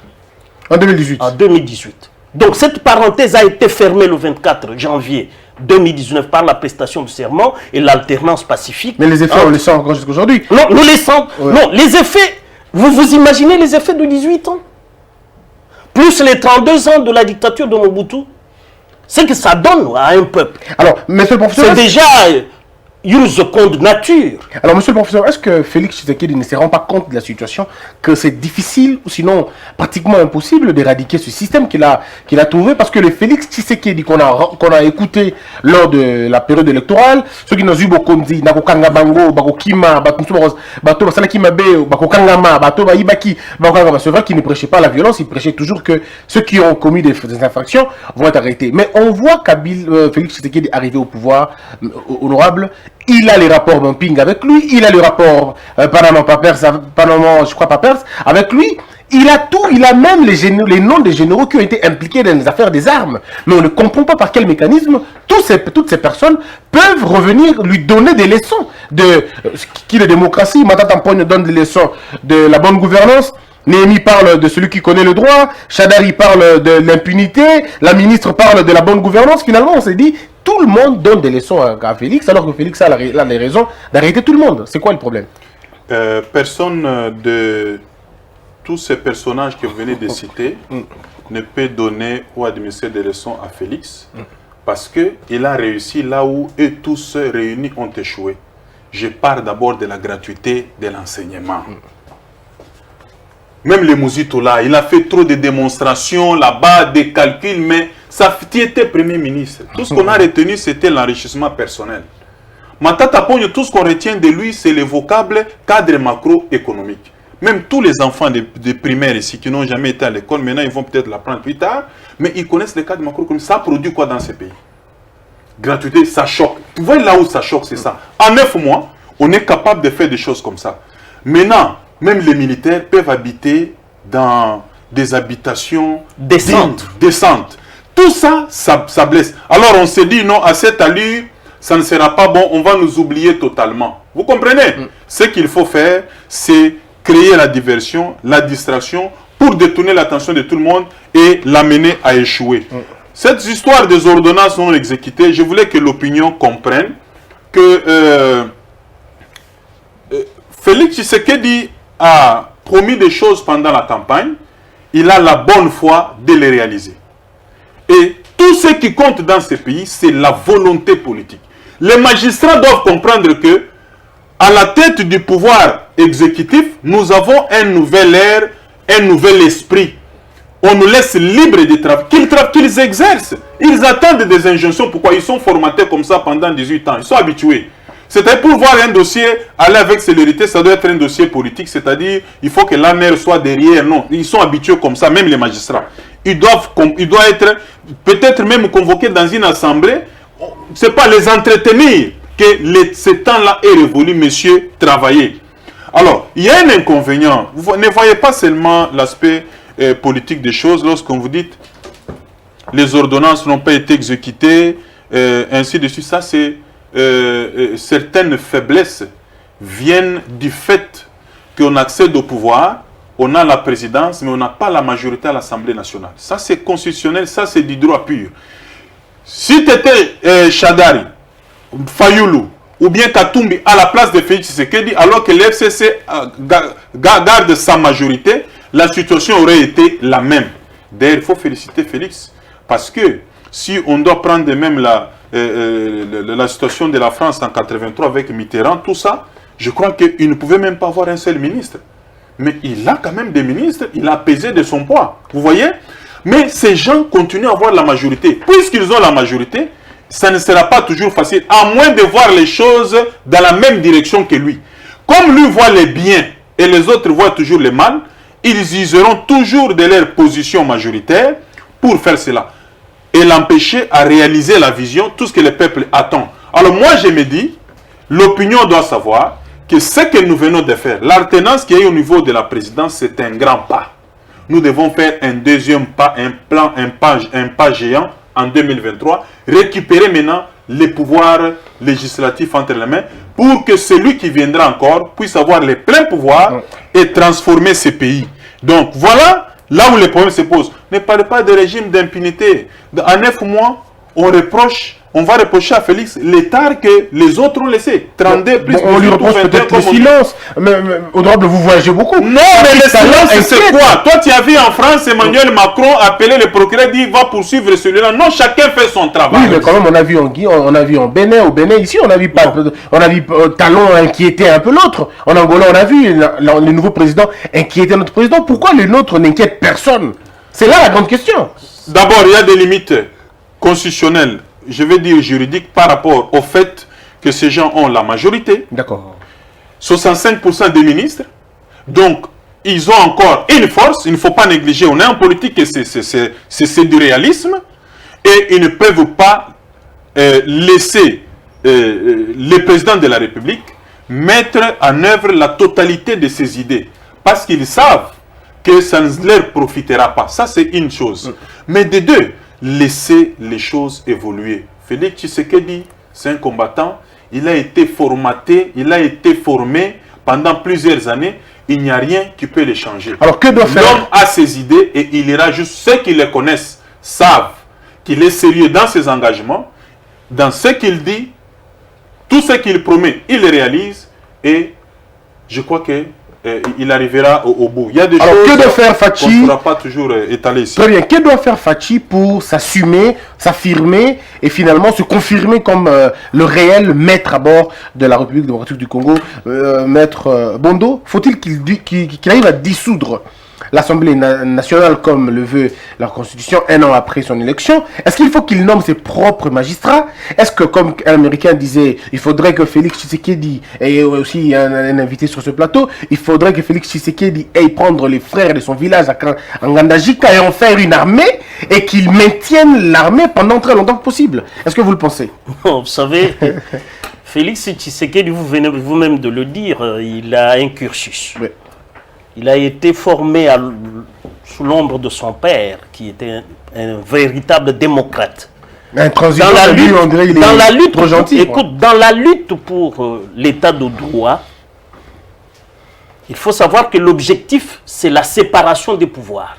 en 2018. En 2018. Donc cette parenthèse a été fermée le 24 janvier 2019 par la prestation de serment et l'alternance pacifique. Mais les effets, on les sent encore jusqu'à aujourd'hui. Non, nous les sentons. Ouais. Non, les effets, vous imaginez les effets de 18 ans? Plus les 32 ans de la dictature de Mobutu. C'est que ça donne à un peuple. Alors, monsieur le professeur... C'est déjà use code nature. Alors, monsieur le professeur, est-ce que Félix Tshisekedi ne se rend pas compte de la situation, que c'est difficile, ou sinon pratiquement impossible d'éradiquer ce système qu'il a trouvé? Parce que le Félix Tshisekedi qu'on a écouté lors de la période électorale, ceux qui n'ont eu beaucoup dit, Nakokanga Bango, Bakokima, Bato Basalakima Be, Bakokangama, Bato Baibaki, Bakokangama, c'est vrai qu'il ne prêchait pas la violence, il prêchait toujours que ceux qui ont commis des infractions vont être arrêtés. Mais on voit Félix Tshisekedi arriver au pouvoir, honorable. Il a les rapports Mamping avec lui, il a le rapport Panama Papers avec lui. Il a tout, il a même les noms des généraux qui ont été impliqués dans les affaires des armes. Mais on ne comprend pas par quel mécanisme toutes ces personnes peuvent revenir lui donner des leçons de qui de démocratie. Mata Tampogne donne des leçons de la bonne gouvernance. Néhémie parle de celui qui connaît le droit, Chadari parle de l'impunité, la ministre parle de la bonne gouvernance. Finalement, on s'est dit, tout le monde donne des leçons à Félix, alors que Félix a les raisons d'arrêter tout le monde. C'est quoi le problème? Personne de tous ces personnages que vous venez de citer ne peut donner ou administrer des leçons à Félix, parce qu'il a réussi là où eux tous réunis ont échoué. Je parle d'abord de la gratuité de l'enseignement. Même les Mouzito là, il a fait trop de démonstrations là-bas, des calculs, mais ça était Premier ministre. Tout ce qu'on a retenu, c'était l'enrichissement personnel. Matata Pogno, tout ce qu'on retient de lui, c'est le vocable cadre macroéconomique. Même tous les enfants de primaire ici qui n'ont jamais été à l'école, maintenant ils vont peut-être l'apprendre plus tard, mais ils connaissent le cadre macroéconomique. Ça produit quoi dans ces pays? Gratuité, ça choque. Tu vois là où ça choque, c'est ça. En 9 mois, on est capable de faire des choses comme ça. Maintenant, même les militaires peuvent habiter dans des habitations décentes. Tout ça, ça blesse. Alors on s'est dit, non, à cette allure, ça ne sera pas bon, on va nous oublier totalement. Vous comprenez? Ce qu'il faut faire, c'est créer la diversion, la distraction, pour détourner l'attention de tout le monde et l'amener à échouer. Cette histoire des ordonnances non exécutées, je voulais que l'opinion comprenne que Félix Tshisekedi a promis des choses pendant la campagne, il a la bonne foi de les réaliser. Et tout ce qui compte dans ce pays, c'est la volonté politique. Les magistrats doivent comprendre que, à la tête du pouvoir exécutif, nous avons un nouvel air, un nouvel esprit. On nous laisse libres de travailler, qu'ils exercent. Ils attendent des injonctions. Pourquoi? Ils sont formatés comme ça pendant 18 ans. Ils sont habitués. C'est-à-dire, pour voir un dossier aller avec célérité, ça doit être un dossier politique. C'est-à-dire, il faut que l'ANR soit derrière. Non, ils sont habitués comme ça, même les magistrats. Ils doivent être peut-être même convoqués dans une assemblée. C'est pas les entretenir que ce temps-là est révolu, messieurs, travailler. Alors, il y a un inconvénient. Vous ne voyez pas seulement l'aspect politique des choses lorsqu'on vous dit les ordonnances n'ont pas été exécutées, ainsi de suite. Ça, c'est certaines faiblesses viennent du fait qu'on accède au pouvoir, on a la présidence, mais on n'a pas la majorité à l'Assemblée nationale. Ça, c'est constitutionnel, ça, c'est du droit pur. Si tu étais Shadari, Fayoulou, ou bien Katumbi à la place de Félix Tshisekedi, alors que l'FCC garde sa majorité, la situation aurait été la même. D'ailleurs, il faut féliciter Félix, parce que si on doit prendre même la situation de la France en 83 avec Mitterrand, tout ça, je crois qu'il ne pouvait même pas avoir un seul ministre. Mais il a quand même des ministres, il a pesé de son poids. Vous voyez? Mais ces gens continuent à avoir la majorité. Puisqu'ils ont la majorité, ça ne sera pas toujours facile, à moins de voir les choses dans la même direction que lui. Comme lui voit les biens et les autres voient toujours les mal, ils useront toujours de leur position majoritaire pour faire cela. Et l'empêcher à réaliser la vision, tout ce que le peuple attend. Alors moi je me dis, l'opinion doit savoir que ce que nous venons de faire, l'alternance qui est au niveau de la présidence, c'est un grand pas. Nous devons faire un deuxième pas, un pas géant en 2023, récupérer maintenant les pouvoirs législatifs entre les mains pour que celui qui viendra encore puisse avoir les pleins pouvoirs et transformer ce pays. Donc voilà là où les problèmes se posent. Ne parlez pas de régime d'impunité. En 9 mois, on va reprocher à Félix l'état que les autres ont laissé. 32 plus on lui reproche peut-être le silence. Mais honorable, vous voyagez beaucoup. Non, mais le silence, c'est quoi? Toi, tu as vu en France, Emmanuel Macron appeler le procureur, dit va poursuivre celui-là. Non, chacun fait son travail. Oui, mais quand même, on a vu en Bénin, au Bénin, ici, on a vu Talon inquiéter un peu l'autre. En Angola, on a vu le nouveau président inquiéter notre président. Pourquoi le nôtre n'inquiète personne? C'est là la grande question. D'abord, il y a des limites constitutionnelles, je vais dire juridiques, par rapport au fait que ces gens ont la majorité. D'accord. 65% des ministres. Donc, ils ont encore une force. Il ne faut pas négliger. On est en politique et c'est du réalisme. Et ils ne peuvent pas laisser le président de la République mettre en œuvre la totalité de ses idées. Parce qu'ils savent que ça ne leur profitera pas. Ça, c'est une chose. Mais de deux, laisser les choses évoluer. Félix Tshisekedi, c'est un combattant. Il a été formaté, il a été formé pendant plusieurs années. Il n'y a rien qui peut le changer. Alors, que doit faire? L'homme a ses idées et il ira juste. Ceux qui le connaissent savent qu'il est sérieux dans ses engagements, dans ce qu'il dit, tout ce qu'il promet, il le réalise. Et je crois que il arrivera au bout. Il y a des choses que doit faire Fachi? qu'on ne pourra pas toujours étaler ici. Très bien. Que doit faire Fachi pour s'assumer, s'affirmer et finalement se confirmer comme le réel maître à bord de la République démocratique du Congo, maître Bondo? Faut-il qu'il arrive à dissoudre l'Assemblée nationale comme le veut la Constitution un an après son élection? Est-ce qu'il faut qu'il nomme ses propres magistrats? Est-ce que, comme un Américain disait, il faudrait que Félix Tshisekedi, et aussi un invité sur ce plateau, il faudrait que Félix Tshisekedi aille prendre les frères de son village en Ngandajika et en faire une armée, et qu'il maintienne l'armée pendant très longtemps que possible? Est-ce que vous le pensez? Vous savez, Félix Tshisekedi, vous venez vous-même de le dire, il a un cursus. Oui. Il a été formé sous l'ombre de son père, qui était un véritable démocrate. Un transition, dans la lutte, trop gentil. Écoute, dans la lutte pour l'état de droit, il faut savoir que l'objectif, c'est la séparation des pouvoirs.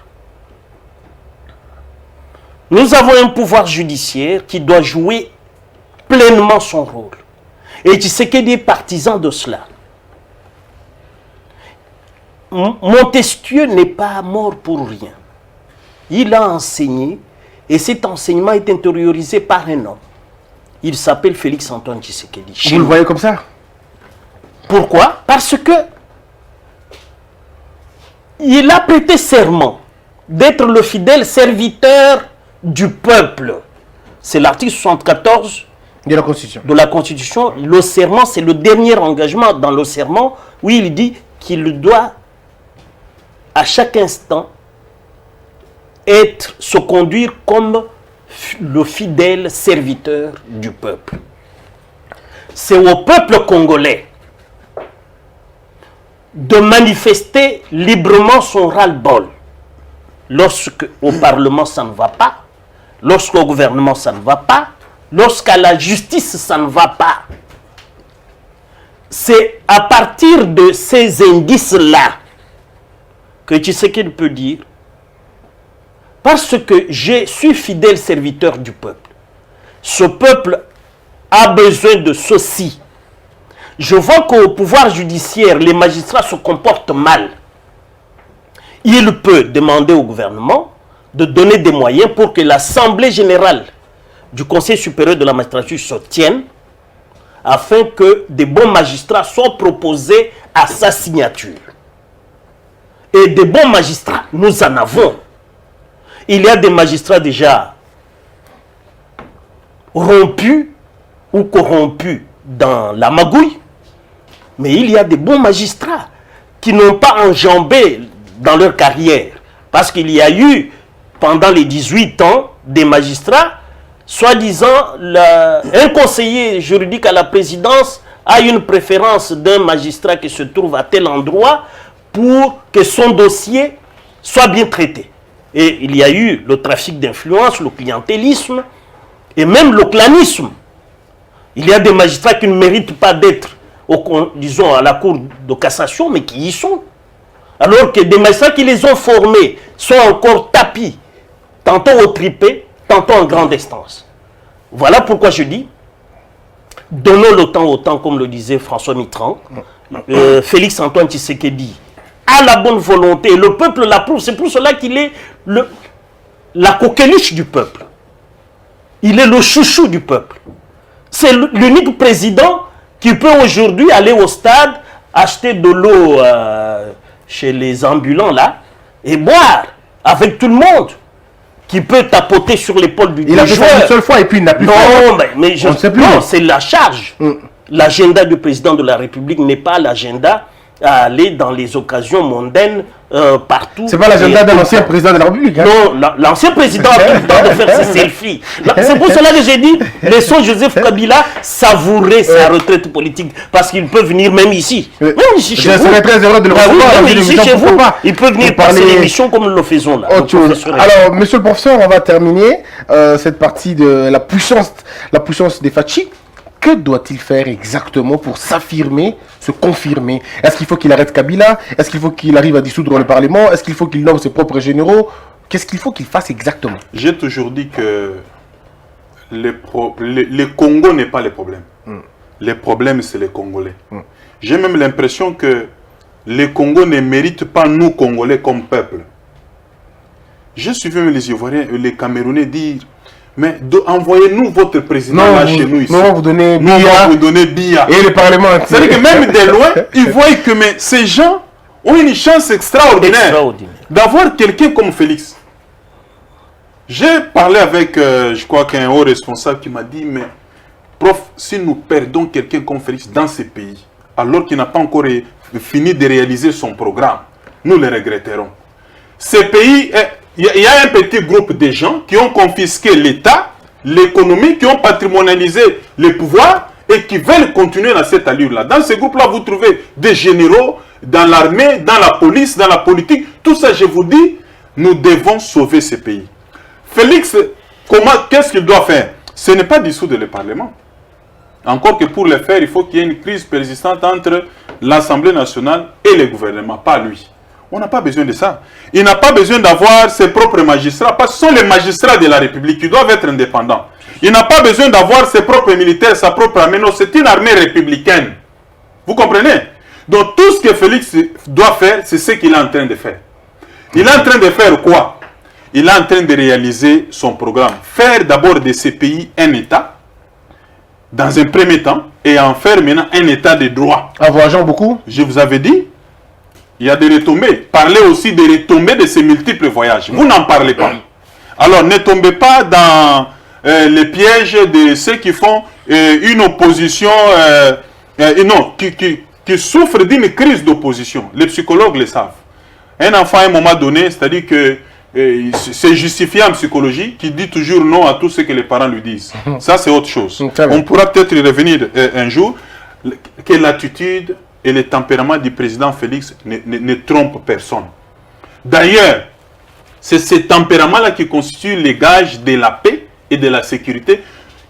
Nous avons un pouvoir judiciaire qui doit jouer pleinement son rôle. Et Tshisekedi est partisan de cela. Montesquieu n'est pas mort pour rien. Il a enseigné et cet enseignement est intériorisé par un homme. Il s'appelle Félix Antoine Tshisekedi. Vous le voyez comme ça? Pourquoi? Parce que il a prêté serment d'être le fidèle serviteur du peuple. C'est l'article 74 de la Constitution. Le serment, c'est le dernier engagement dans le serment où il dit qu'il doit à chaque instant se conduire comme le fidèle serviteur du peuple. C'est au peuple congolais de manifester librement son ras-le-bol. Lorsque au Parlement ça ne va pas, lorsqu'au gouvernement ça ne va pas, lorsqu'à la justice ça ne va pas, c'est à partir de ces indices-là que Tshisekedi peut dire, parce que je suis fidèle serviteur du peuple. Ce peuple a besoin de ceci. Je vois qu'au pouvoir judiciaire, les magistrats se comportent mal. Il peut demander au gouvernement de donner des moyens pour que l'Assemblée générale du Conseil supérieur de la magistrature se tienne, afin que des bons magistrats soient proposés à sa signature. Et des bons magistrats, nous en avons. Il y a des magistrats déjà rompus ou corrompus dans la magouille, mais il y a des bons magistrats qui n'ont pas enjambé dans leur carrière. Parce qu'il y a eu, pendant les 18 ans, des magistrats, soi-disant, un conseiller juridique à la présidence a une préférence d'un magistrat qui se trouve à tel endroit pour que son dossier soit bien traité. Et il y a eu le trafic d'influence, le clientélisme et même le clanisme. Il y a des magistrats qui ne méritent pas d'être, disons, à la cour de cassation, mais qui y sont. Alors que des magistrats qui les ont formés sont encore tapis, tantôt au tripé, tantôt en grande instance. Voilà pourquoi je dis, donnons le temps au temps, comme le disait François Mitterrand, Félix Antoine Tshisekedi a la bonne volonté, le peuple l'approuve, c'est pour cela qu'il est la coqueluche du peuple. Il est le chouchou du peuple. C'est l'unique président qui peut aujourd'hui aller au stade, acheter de l'eau chez les ambulants là, et boire avec tout le monde, qui peut tapoter sur l'épaule du joueur. Il a fait ça une seule fois et puis il n'a plus fait. Non, mais je ne sais plus. Non, c'est la charge. L'agenda du président de la République n'est pas l'agenda à aller dans les occasions mondaines partout. C'est pas l'agenda de l'ancien président de la République. Hein? Non, l'ancien président a le temps de faire ses selfies. C'est pour cela que j'ai dit, laissons Joseph Kabila savourer sa retraite politique, parce qu'il peut venir même ici. Même ici chez vous. serais très heureux de le recevoir. Même ici chez vous. Il peut venir passer l'émission comme nous le faisons là. Alors, monsieur le professeur, on va terminer cette partie de la puissance des Fachi. Que doit-il faire exactement pour s'affirmer, se confirmer? Est-ce qu'il faut qu'il arrête Kabila? Est-ce qu'il faut qu'il arrive à dissoudre le Parlement? Est-ce qu'il faut qu'il nomme ses propres généraux? Qu'est-ce qu'il faut qu'il fasse exactement? J'ai toujours dit que le Congo n'est pas le problème. Les problèmes, c'est les Congolais. J'ai même l'impression que les Congos ne méritent pas nous, Congolais, comme peuple. J'ai suivi les Ivoiriens et les Camerounais dire: mais envoyez-nous votre président là chez nous ici. Nous, on va vous donner Biya. Et le Parlement. C'est-à-dire que même de loin, ils voient que ces gens ont une chance extraordinaire d'avoir quelqu'un comme Félix. J'ai parlé avec, je crois qu'un haut responsable qui m'a dit: mais prof, si nous perdons quelqu'un comme Félix dans ces pays, alors qu'il n'a pas encore fini de réaliser son programme, nous le regretterons. Ces pays... Il y a un petit groupe de gens qui ont confisqué l'État, l'économie, qui ont patrimonialisé les pouvoirs et qui veulent continuer dans cette allure-là. Dans ce groupe-là, vous trouvez des généraux dans l'armée, dans la police, dans la politique. Tout ça, je vous dis, nous devons sauver ce pays. Félix, qu'est-ce qu'il doit faire? Ce n'est pas dissoudre le Parlement. Encore que pour le faire, il faut qu'il y ait une crise persistante entre l'Assemblée nationale et le gouvernement, pas lui. On n'a pas besoin de ça. Il n'a pas besoin d'avoir ses propres magistrats, parce que ce sont les magistrats de la République qui doivent être indépendants. Il n'a pas besoin d'avoir ses propres militaires, sa propre armée. Non, c'est une armée républicaine. Vous comprenez? Donc tout ce que Félix doit faire, c'est ce qu'il est en train de faire. Il est en train de faire quoi? Il est en train de réaliser son programme. Faire d'abord de ces pays un État, dans un premier temps, et en faire maintenant un État de droit. En voyageant beaucoup? Je vous avais dit, il y a des retombées. Parlez aussi des retombées de ces multiples voyages. Vous n'en parlez pas. Alors ne tombez pas dans les pièges de ceux qui font une opposition, qui souffrent d'une crise d'opposition. Les psychologues le savent. Un enfant à un moment donné, c'est-à-dire que c'est justifié en psychologie, qui dit toujours non à tout ce que les parents lui disent. Ça, c'est autre chose. On pourra peut-être y revenir un jour, que l'attitude et le tempérament du président Félix ne trompent personne. D'ailleurs, c'est ce tempérament-là qui constitue les gages de la paix et de la sécurité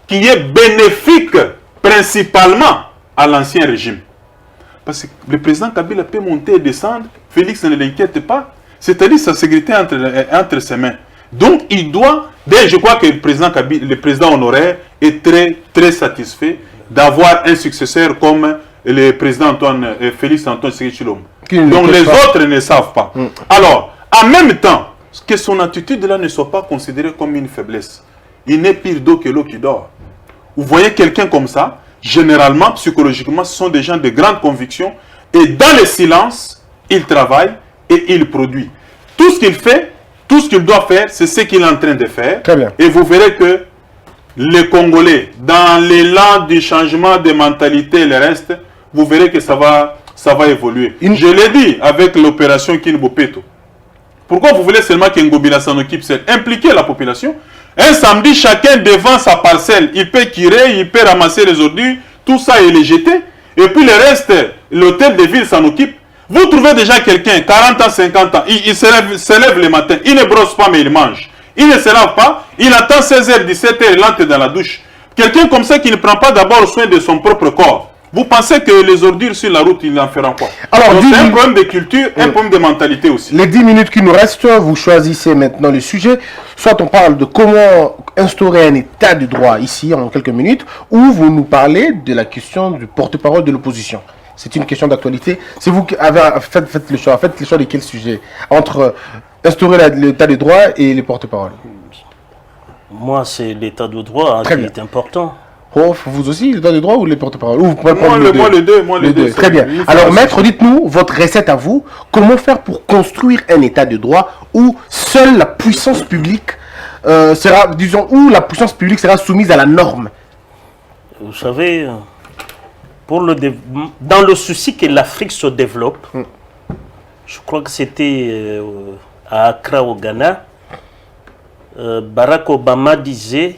qui est bénéfique principalement à l'ancien régime. Parce que le président Kabila peut monter et descendre, Félix ne l'inquiète pas, c'est-à-dire sa sécurité entre ses mains. Donc il doit, je crois que le président honoraire est très satisfait d'avoir un successeur comme le président Félix Antoine Tshisekedi Tshilombo. Donc les autres ne savent pas. Alors, en même temps, que son attitude là ne soit pas considérée comme une faiblesse. Il n'est pire d'eau que l'eau qui dort. Vous voyez quelqu'un comme ça, généralement, psychologiquement, ce sont des gens de grandes convictions et dans le silence, il travaille et il produit. Tout ce qu'il fait, tout ce qu'il doit faire, c'est ce qu'il est en train de faire. Très bien. Et vous verrez que les Congolais, dans l'élan du changement de mentalité et le reste, vous verrez que ça va évoluer. Je l'ai dit avec l'opération Kinbopeto. Pourquoi vous voulez seulement qu'Ngobila s'en occupe? C'est impliquer la population. Un samedi, chacun devant sa parcelle, il peut tirer, il peut ramasser les ordures, tout ça et les jeter. Et puis le reste, l'hôtel de ville s'en occupe. Vous trouvez déjà quelqu'un, 40 ans, 50 ans, il se lève le matin, il ne brosse pas mais il mange. Il ne se lave pas, il attend 16h, 17h, il entre dans la douche. Quelqu'un comme ça qui ne prend pas d'abord soin de son propre corps. Vous pensez que les ordures sur la route, il en fera quoi? Alors, c'est un problème de culture, un problème de mentalité aussi. Les 10 minutes qui nous restent, vous choisissez maintenant le sujet. Soit on parle de comment instaurer un état de droit ici en quelques minutes, ou vous nous parlez de la question du porte-parole de l'opposition. C'est une question d'actualité. C'est vous qui avez fait le choix. Faites le choix de quel sujet? Entre instaurer l'état de droit et les porte-paroles. Moi, c'est l'état de droit qui est important. Oh, vous aussi, l'état de droit ou les porte-paroles? Moi, les deux. Très bien. Alors, maître, dites-nous, votre recette à vous, comment faire pour construire un état de droit où seule la puissance publique sera, disons, où la puissance publique sera soumise à la norme? Vous savez, dans le souci que l'Afrique se développe, je crois que c'était à Accra, au Ghana, Barack Obama disait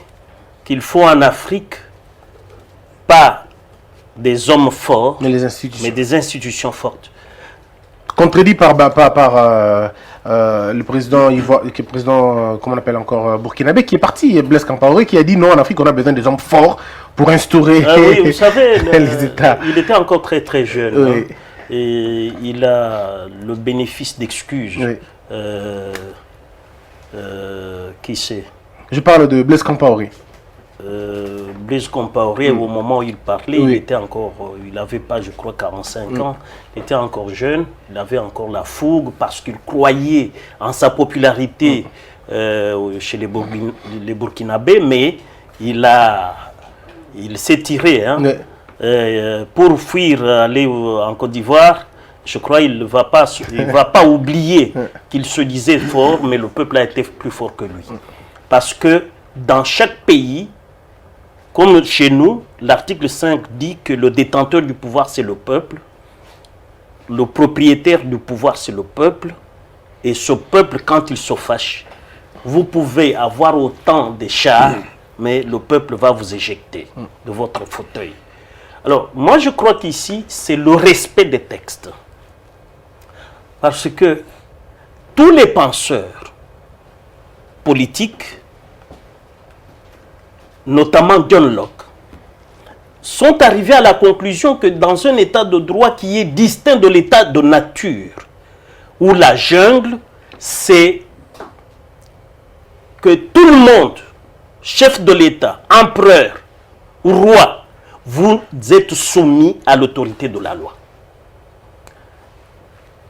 qu'il faut en Afrique pas des hommes forts, mais des institutions fortes. Contredit par le président, comment on appelle encore, burkinabé, qui est parti, Blaise Compaoré, qui a dit non, en Afrique, on a besoin des hommes forts pour instaurer oui, vous savez, les États. Il était encore très jeune. Oui. Hein, et il a le bénéfice d'excuses. Oui. Qui c'est? Je parle de Blaise Compaoré. Blaise Compaoré, au moment où il parlait, Oui. il n'avait pas, je crois, 45 ans. Il était encore jeune, il avait encore la fougue parce qu'il croyait en sa popularité chez les Burkinabés, mais il s'est tiré. Hein, pour fuir, aller en Côte d'Ivoire. Je crois qu'il ne va pas oublier qu'il se disait fort, mais le peuple a été plus fort que lui. Parce que dans chaque pays, comme chez nous, l'article 5 dit que le détenteur du pouvoir, c'est le peuple. Le propriétaire du pouvoir, c'est le peuple. Et ce peuple, quand il se fâche, vous pouvez avoir autant de chars, mais le peuple va vous éjecter de votre fauteuil. Alors, moi, je crois qu'ici, c'est le respect des textes. Parce que tous les penseurs politiques, notamment John Locke, sont arrivés à la conclusion que dans un état de droit qui est distinct de l'état de nature, où la jungle, c'est que tout le monde, chef de l'État, empereur ou roi, vous êtes soumis à l'autorité de la loi.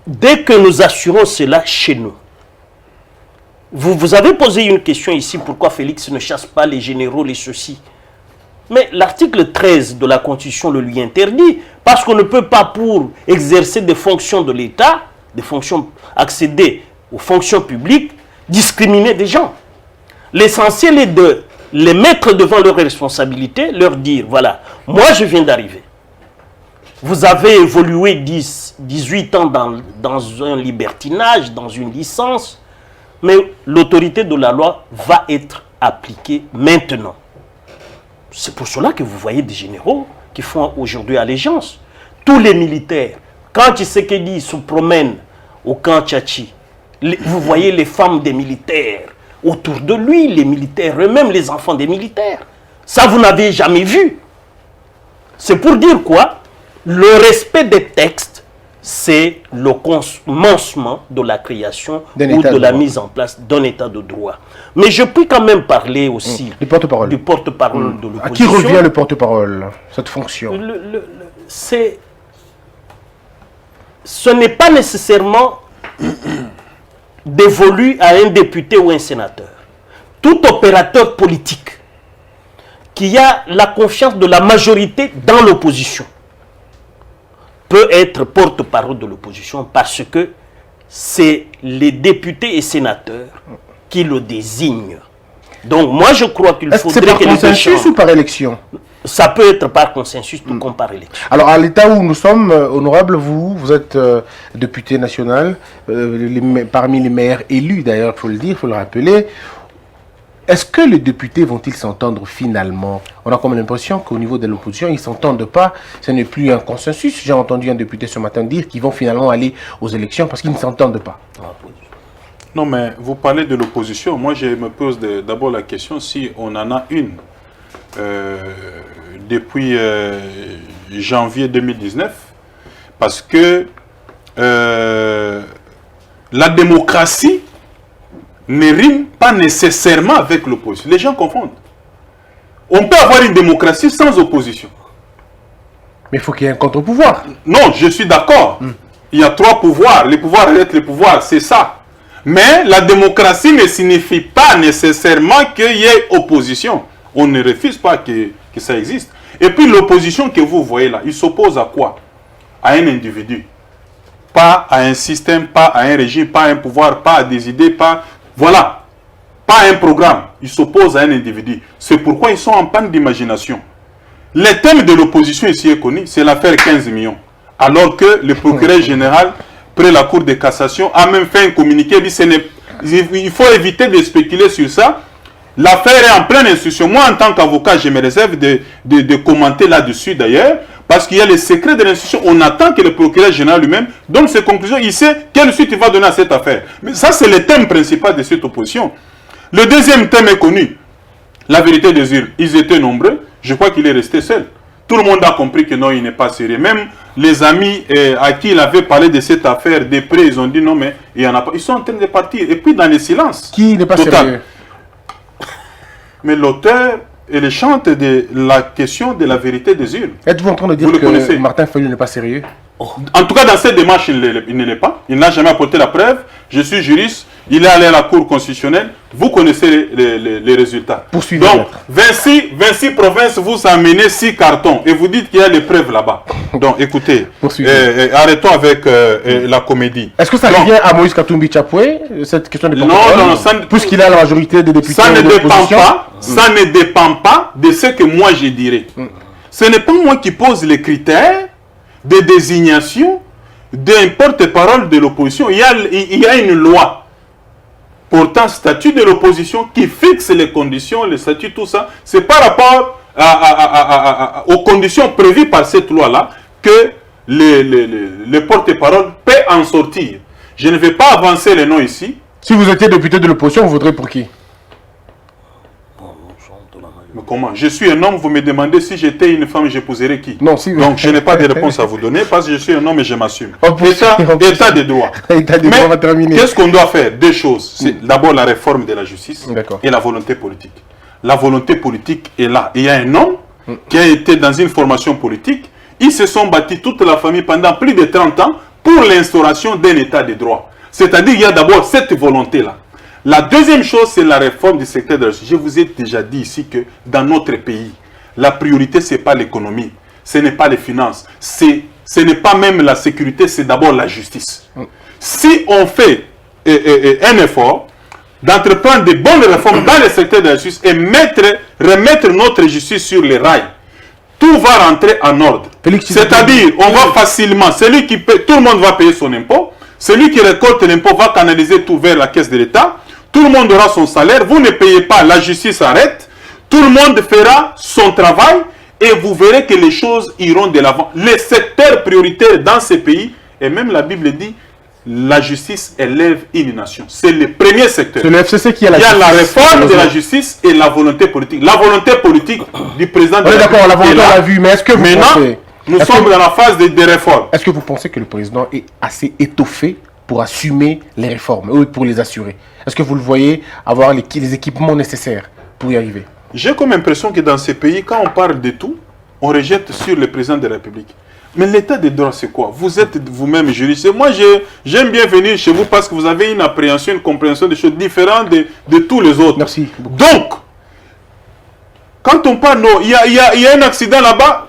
Dès que nous assurons cela chez nous, vous avez posé une question ici, pourquoi Félix ne chasse pas les généraux, les ceci. Mais l'article 13 de la Constitution le lui interdit, parce qu'on ne peut pas, pour exercer des fonctions de l'État, accéder aux fonctions publiques, discriminer des gens. L'essentiel est de les mettre devant leurs responsabilités, leur dire, voilà, moi je viens d'arriver. Vous avez évolué 18 ans dans un libertinage, dans une licence, mais l'autorité de la loi va être appliquée maintenant. C'est pour cela que vous voyez des généraux qui font aujourd'hui allégeance. Tous les militaires, quand Tshisekedi se promène au camp Tchachi, vous voyez les femmes des militaires autour de lui, les militaires eux-mêmes, les enfants des militaires. Ça, vous n'avez jamais vu. C'est pour dire quoi? Le respect des textes, c'est le commencement de la création ou de la mise en place d'un état de droit. Mais je peux quand même parler aussi du porte-parole de l'opposition. À qui revient le porte-parole, cette fonction? Ce n'est pas nécessairement dévolu à un député ou un sénateur. Tout opérateur politique qui a la confiance de la majorité dans l'opposition peut être porte-parole de l'opposition parce que c'est les députés et sénateurs qui le désignent. Donc moi je crois qu'il faudrait que les par consensus ou par élection? Ça peut être par consensus tout comme par élection. Alors à l'état où nous sommes, honorable, vous êtes député national, parmi les meilleurs élus d'ailleurs, il faut le dire, il faut le rappeler. Est-ce que les députés vont-ils s'entendre finalement? On a comme l'impression qu'au niveau de l'opposition, ils ne s'entendent pas. Ce n'est plus un consensus. J'ai entendu un député ce matin dire qu'ils vont finalement aller aux élections parce qu'ils ne s'entendent pas. Non, mais vous parlez de l'opposition. Moi, je me pose d'abord la question si on en a une. Depuis janvier 2019. Parce que la démocratie ne rime pas nécessairement avec l'opposition. Les gens confondent. On peut avoir une démocratie sans opposition. Mais il faut qu'il y ait un contre-pouvoir. Non, je suis d'accord. Il y a 3 pouvoirs. Les pouvoirs arrêtent les pouvoirs, c'est ça. Mais la démocratie ne signifie pas nécessairement qu'il y ait opposition. On ne refuse pas que ça existe. Et puis l'opposition que vous voyez là, il s'oppose à quoi? À un individu. Pas à un système, pas à un régime, pas à un pouvoir, pas à des idées, pas... Voilà, pas un programme. Ils s'opposent à un individu. C'est pourquoi ils sont en panne d'imagination. Le thème de l'opposition ici est connu, c'est l'affaire 15 millions. Alors que le procureur général, près la Cour de cassation, a même fait un communiqué. Il faut éviter de spéculer sur ça. L'affaire est en pleine instruction. Moi, en tant qu'avocat, je me réserve de commenter là-dessus d'ailleurs. Parce qu'il y a les secrets de l'institution. On attend que le procureur général lui-même donne ses conclusions. Il sait quelle suite il va donner à cette affaire. Mais ça, c'est le thème principal de cette opposition. Le deuxième thème est connu. La vérité des urnes. Ils étaient nombreux. Je crois qu'il est resté seul. Tout le monde a compris que non, il n'est pas sérieux. Même les amis à qui il avait parlé de cette affaire, des prêts, ils ont dit non, mais il n'y en a pas. Ils sont en train de partir. Et puis dans le silence. Qui n'est pas sérieux? Mais l'auteur... et le chante de la question de la vérité des urnes. Êtes-vous en train de dire que Martin Fayulu n'est pas sérieux? En tout cas, dans cette démarche, il ne l'est pas. Il n'a jamais apporté la preuve. Je suis juriste. Il est allé à la Cour constitutionnelle. Vous connaissez les résultats. Poursuivez. Donc, 26 provinces vous amenez 6 cartons. Et vous dites qu'il y a les preuves là-bas. Donc, écoutez, arrêtons avec la comédie. Est-ce que ça revient à Moïse Katumbi Chapoué, cette question de non, puisqu'il a la majorité des députés ça ne dépend pas. Ça ne dépend pas de ce que moi je dirais. Ce n'est pas moi qui pose les critères de désignation d'un porte-parole de l'opposition. Il y a une loi portant statut de l'opposition qui fixe les conditions, les statuts, tout ça. C'est par rapport aux conditions prévues par cette loi-là que le porte-parole peut en sortir. Je ne vais pas avancer les noms ici. Si vous étiez député de l'opposition, vous voterez pour qui? Mais comment? Je suis un homme, vous me demandez si j'étais une femme, j'épouserais qui? Non, si vous... Donc je n'ai pas de réponse à vous donner parce que je suis un homme et je m'assume. État de droit. État de droit va terminer. Qu'est-ce qu'on doit faire? Deux choses. C'est d'abord la réforme de la justice et la volonté politique. La volonté politique est là. Il y a un homme qui a été dans une formation politique. Ils se sont bâtis toute la famille pendant plus de 30 ans pour l'instauration d'un état de droit. C'est-à-dire qu'il y a d'abord cette volonté-là. La deuxième chose, c'est la réforme du secteur de la justice. Je vous ai déjà dit ici que dans notre pays, la priorité, ce n'est pas l'économie, ce n'est pas les finances, ce n'est pas même la sécurité, c'est d'abord la justice. Si on fait un effort d'entreprendre de bonnes réformes dans le secteur de la justice et remettre notre justice sur les rails, tout va rentrer en ordre. C'est-à-dire, on va facilement, celui qui paie, tout le monde va payer son impôt, celui qui récolte l'impôt va canaliser tout vers la caisse de l'État, tout le monde aura son salaire, vous ne payez pas, la justice arrête, tout le monde fera son travail et vous verrez que les choses iront de l'avant. Les secteurs prioritaires dans ces pays, et même la Bible dit, la justice élève une nation. C'est le premier secteur. C'est le FCC qui a la Il y a justice. la réforme de la justice et la volonté politique. La volonté politique du président de On est la d'accord, la volonté, est là. on l'a vu, mais est-ce que vous Maintenant, pensez... nous est-ce sommes que- dans la phase des réformes. Est-ce que vous pensez que le président est assez étoffé pour assumer les réformes, ou pour les assurer? Est-ce que vous le voyez avoir les équipements nécessaires pour y arriver? J'ai comme impression que dans ces pays, quand on parle de tout, on rejette sur le président de la République. Mais l'état de droit, c'est quoi? Vous êtes vous-même juriste. Et moi, j'aime bien venir chez vous parce que vous avez une appréhension, une compréhension des choses différentes de tous les autres. Merci beaucoup. Donc, quand on parle, non, il y a un accident là-bas,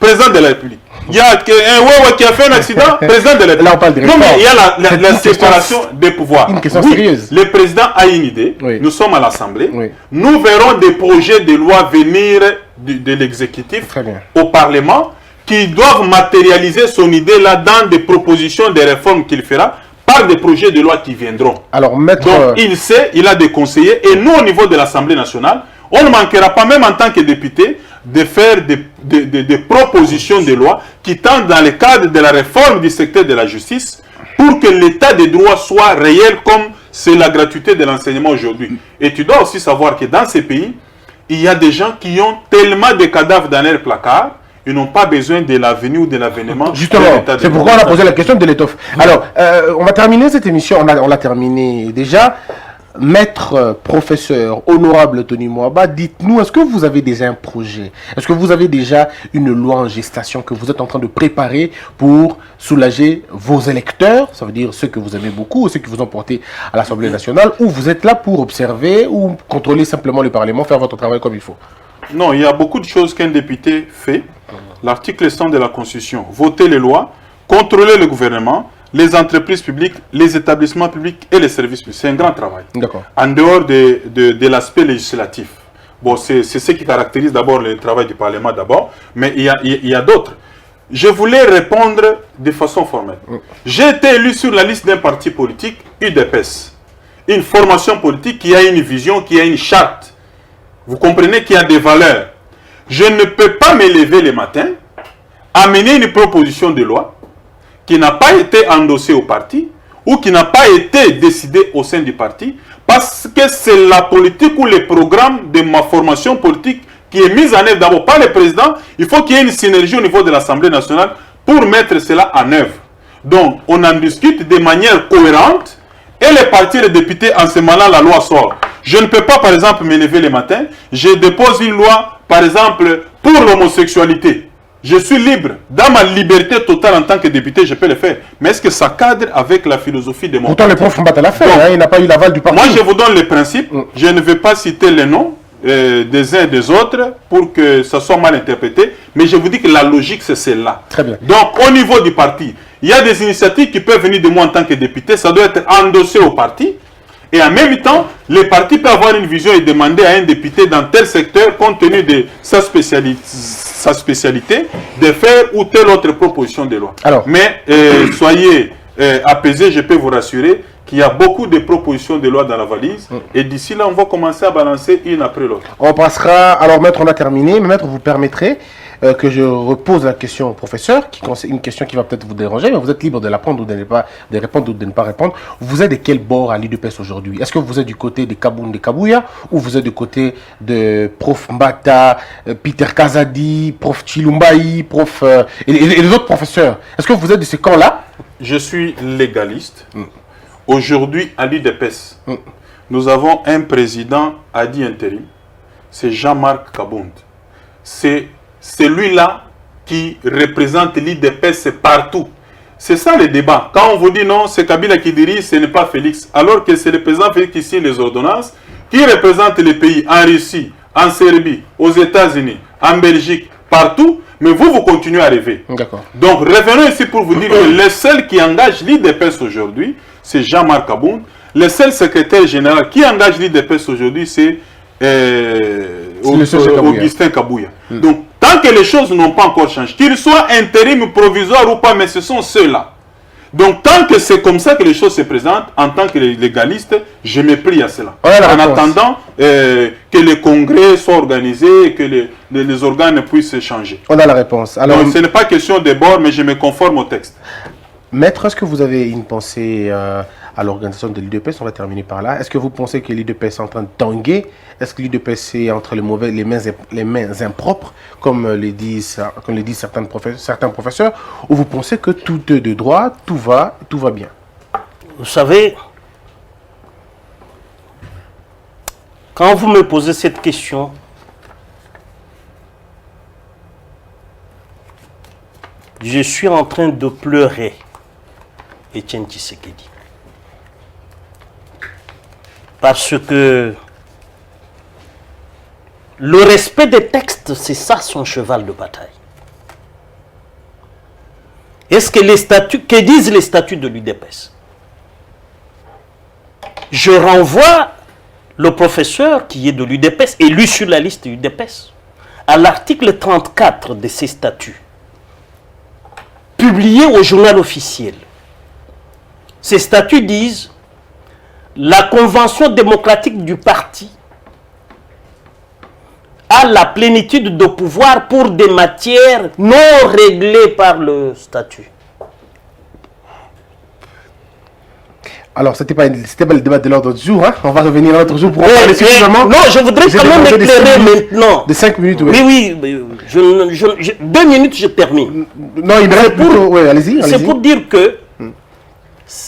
président de la République. Il y a un Wewe qui a fait un accident, président de la République. Là, on parle de Non, mais il y a C'est la une question- séparation des pouvoirs. une question Oui, sérieuse. le président a une idée. Oui. Nous sommes à l'Assemblée. Oui. Nous verrons des projets de loi venir de l'exécutif Très bien. au Parlement qui doivent matérialiser son idée là dans des propositions, des réformes qu'il fera par des projets de loi qui viendront. Alors, maître... Donc, il sait, il a des conseillers, et nous, au niveau de l'Assemblée nationale, on ne manquera pas, même en tant que député, de faire des propositions de loi qui tendent dans le cadre de la réforme du secteur de la justice pour que l'état des droits soit réel comme c'est la gratuité de l'enseignement aujourd'hui. Et tu dois aussi savoir que dans ces pays, il y a des gens qui ont tellement de cadavres dans leur placard, ils n'ont pas besoin de l'avenir ou de l'avènement. Justement, c'est pourquoi on a posé la question de l'étoffe. Alors, on va terminer cette émission, on l'a terminé déjà. Maître, professeur, honorable Tony Mouaba, dites-nous, est-ce que vous avez déjà un projet? Est-ce que vous avez déjà une loi en gestation que vous êtes en train de préparer pour soulager vos électeurs, ça veut dire ceux que vous aimez beaucoup, ceux qui vous ont porté à l'Assemblée nationale, ou vous êtes là pour observer ou contrôler simplement le Parlement, faire votre travail comme il faut? Non, il y a beaucoup de choses qu'un député fait. L'article 100 de la Constitution, voter les lois, contrôler le gouvernement, les entreprises publiques, les établissements publics et les services publics. C'est un grand travail. D'accord. En dehors de l'aspect législatif. Bon, c'est ce qui caractérise d'abord le travail du Parlement d'abord, mais il y a d'autres. Je voulais répondre de façon formelle. J'ai été élu sur la liste d'un parti politique, UDPS. Une formation politique qui a une vision, qui a une charte. Vous comprenez qu'il y a des valeurs. Je ne peux pas me lever le matin, amener une proposition de loi qui n'a pas été endossée au parti ou qui n'a pas été décidée au sein du parti parce que c'est la politique ou le programme de ma formation politique qui est mise en œuvre d'abord par le président. Il faut qu'il y ait une synergie au niveau de l'Assemblée nationale pour mettre cela en œuvre. Donc, on en discute de manière cohérente et les partis et les députés, en ce moment-là, la loi sort. Je ne peux pas, par exemple, me lever le matin. Je dépose une loi, par exemple, pour l'homosexualité. Je suis libre. Dans ma liberté totale en tant que député, je peux le faire. Mais est-ce que ça cadre avec la philosophie de mon Pourtant, le parti? prof Mbata l'a fait, Donc, hein, il n'a pas eu l'aval du parti. Moi, je vous donne les principes. Je ne vais pas citer les noms des uns et des autres pour que ça soit mal interprété. Mais je vous dis que la logique, c'est celle-là. Très bien. Donc, au niveau du parti, il y a des initiatives qui peuvent venir de moi en tant que député. Ça doit être endossé au parti. Et en même temps, le parti peut avoir une vision et demander à un député dans tel secteur, compte tenu de sa spécialité, de faire ou telle autre proposition de loi. Alors. Mais soyez apaisés, je peux vous rassurer qu'il y a beaucoup de propositions de loi dans la valise. Et d'ici là, on va commencer à balancer une après l'autre. On passera, alors maître, on a terminé, mais maître, vous permettrez que je repose la question au professeur, une question qui va peut-être vous déranger, mais vous êtes libre de la prendre ou de ne pas de répondre ou de ne pas répondre. Vous êtes de quel bord à l'UDPS aujourd'hui? Est-ce que vous êtes du côté de Kaboun de Kabouya ou vous êtes du côté de prof Mbata, Peter Kazadi, prof Chilumbaï, prof et les autres professeurs? Est-ce que vous êtes de ce camp-là? Je suis légaliste. Aujourd'hui, à l'UDPS, nous avons un président à dit intérim. C'est Jean-Marc Kabound. C'est celui-là qui représente l'UDPS partout. C'est ça le débat. Quand on vous dit non, c'est Kabila qui dirige, ce n'est pas Félix. Alors que c'est le président Félix qui signe les ordonnances, qui représente les pays en Russie, en Serbie, aux États-Unis, en Belgique, partout. Mais vous continuez à rêver. D'accord. Donc revenons ici pour vous dire que le seul qui engage l'UDPS aujourd'hui, c'est Jean-Marc Kabound. Le seul secrétaire général qui engage l'UDPS aujourd'hui, c'est Augustin Kabouya. Donc, tant que les choses n'ont pas encore changé, qu'ils soient intérim, provisoire ou pas, mais ce sont ceux-là. Donc, tant que c'est comme ça que les choses se présentent, en tant que légaliste, je me plie à cela. En attendant que les congrès soient organisés et que les organes puissent changer. On a la réponse. Alors, donc, ce n'est pas question de bord, mais je me conforme au texte. Maître, est-ce que vous avez une pensée à l'organisation de l'UDPS? On va terminer par là. Est-ce que vous pensez que l'UDPS est en train de tanguer? Est-ce que l'UDPS est entre les mains impropres, comme le disent certains professeurs? Ou vous pensez que tout est de droit, tout va bien? Vous savez, quand vous me posez cette question, je suis en train de pleurer, Étienne Tshisekedi. Parce que le respect des textes, c'est ça son cheval de bataille. Est-ce que les statuts, que disent les statuts de l'UDPS? Je renvoie le professeur qui est de l'UDPS, élu sur la liste UDPS, à l'article 34 de ces statuts, publié au journal officiel. Ces statuts disent: la convention démocratique du parti a la plénitude de pouvoir pour des matières non réglées par le statut. Alors, c'était pas le débat de l'ordre du jour, hein? On va revenir un autre jour pour en parler suffisamment. Non, je voudrais quand même éclairer maintenant. De 5 minutes, oui. Oui, 2 minutes, je termine. Non, il me reste plutôt... Oui, allez-y. C'est pour dire que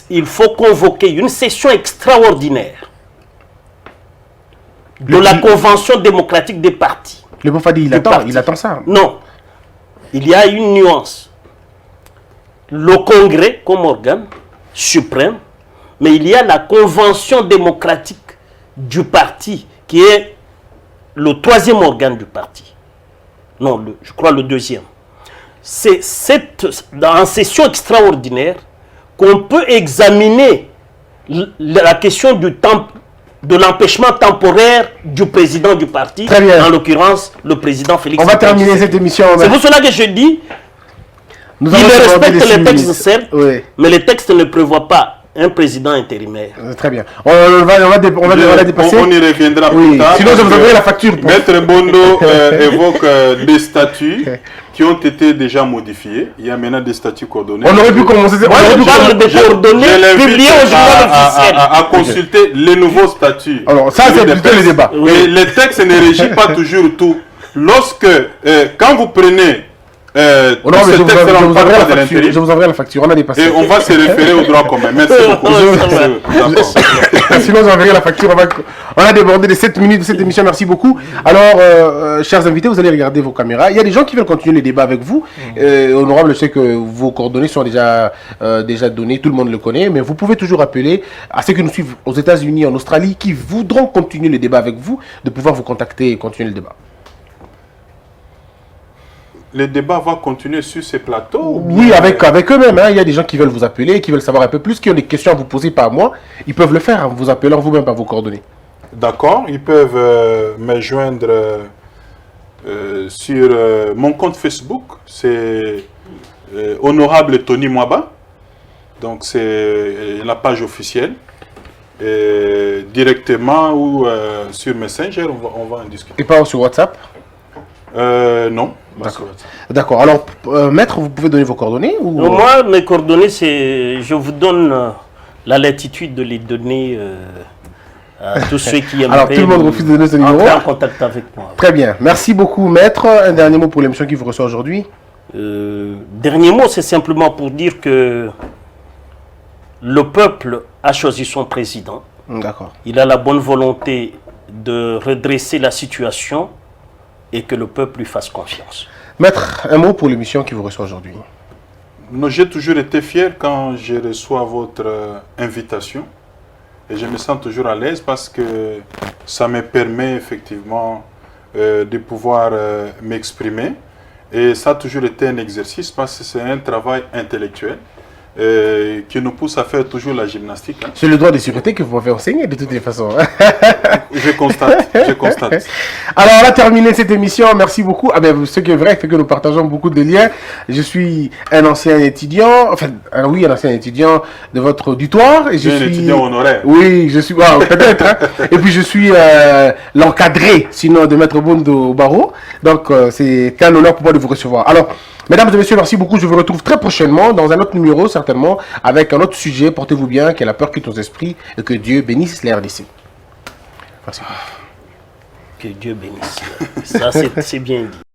il faut convoquer une session extraordinaire de la Convention démocratique des partis. Le Bofadi, il attend ça. Non. Il y a une nuance. Le Congrès comme organe suprême, mais il y a la Convention démocratique du parti qui est le 3e organe du parti. Non, je crois le 2e. C'est en session extraordinaire qu'on peut examiner la question de l'empêchement temporaire du président du parti, très bien. En l'occurrence le président Félix. On va terminer cette émission. C'est pour cela que je dis, il respecte les textes, certes, oui, mais les textes ne prévoient pas un président intérimaire. Très bien. On va dépasser. On y reviendra plus tard. Sinon, je vous enverrai la facture. Maître Bondo évoque des statuts qui ont été déjà modifiés. Il y a maintenant des statuts coordonnés. On aurait pu commencer. Moi, je parle des coordonnées publiées au journal officiel. À consulter les nouveaux statuts. Alors, ça, c'est plutôt le débat. Et les textes ne régissent pas toujours tout. Quand vous prenez je vous enverrai la facture, on a dépassé. Et on va se référer au droit commun. Merci beaucoup. Sinon, j'enverrai la facture. On a débordé les 7 minutes de cette émission. Merci beaucoup. Alors, chers invités, vous allez regarder vos caméras. Il y a des gens qui veulent continuer le débat avec vous. Honorable, je sais que vos coordonnées sont déjà données. Tout le monde le connaît. Mais vous pouvez toujours appeler à ceux qui nous suivent aux États-Unis, en Australie, qui voudront continuer le débat avec vous, de pouvoir vous contacter et continuer le débat. Le débat va continuer sur ces plateaux? Oui, avec eux-mêmes. Hein. Il y a des gens qui veulent vous appeler, qui veulent savoir un peu plus, qui ont des questions à vous poser par moi. Ils peuvent le faire en vous appelant vous-même par vos coordonnées. D'accord. Ils peuvent me joindre sur mon compte Facebook. C'est Honorable Tony Mwaba. Donc, c'est la page officielle. Et directement ou sur Messenger, on va en discuter. Et pas sur WhatsApp? Non. D'accord. Alors, maître, vous pouvez donner vos coordonnées ou... Moi, mes coordonnées, c'est... Je vous donne la latitude de les donner à tous ceux qui aimeraient. Alors, tout le monde refuse de donner ce numéro. Entrer en contact avec moi. Très bien. Merci beaucoup, maître. Un dernier mot pour l'émission qui vous reçoit aujourd'hui. Dernier mot, c'est simplement pour dire que le peuple a choisi son président. D'accord. Il a la bonne volonté de redresser la situation et que le peuple lui fasse confiance. Maître, un mot pour l'émission qui vous reçoit aujourd'hui. J'ai toujours été fier quand je reçois votre invitation et je me sens toujours à l'aise parce que ça me permet effectivement de pouvoir m'exprimer et ça a toujours été un exercice parce que c'est un travail intellectuel qui nous pousse à faire toujours la gymnastique. Hein. C'est le droit de sûreté que vous m'avez enseigné de toutes les façons. Je constate. Alors, on a terminé cette émission. Merci beaucoup. Ah ben, ce qui est vrai, c'est que nous partageons beaucoup de liens. Je suis un ancien étudiant, un ancien étudiant de votre auditoire. Et je suis un étudiant honoraire. Oui, je suis, peut-être. Hein. Et puis, je suis l'encadré, sinon, de Maître Bondo au barreau. Donc, c'est un honneur pour moi de vous recevoir. Alors, Mesdames et messieurs, merci beaucoup. Je vous retrouve très prochainement dans un autre numéro, certainement, avec un autre sujet. Portez-vous bien, que la peur quitte nos esprits et que Dieu bénisse les RDC. Merci. Que Dieu bénisse. Ça, c'est bien dit.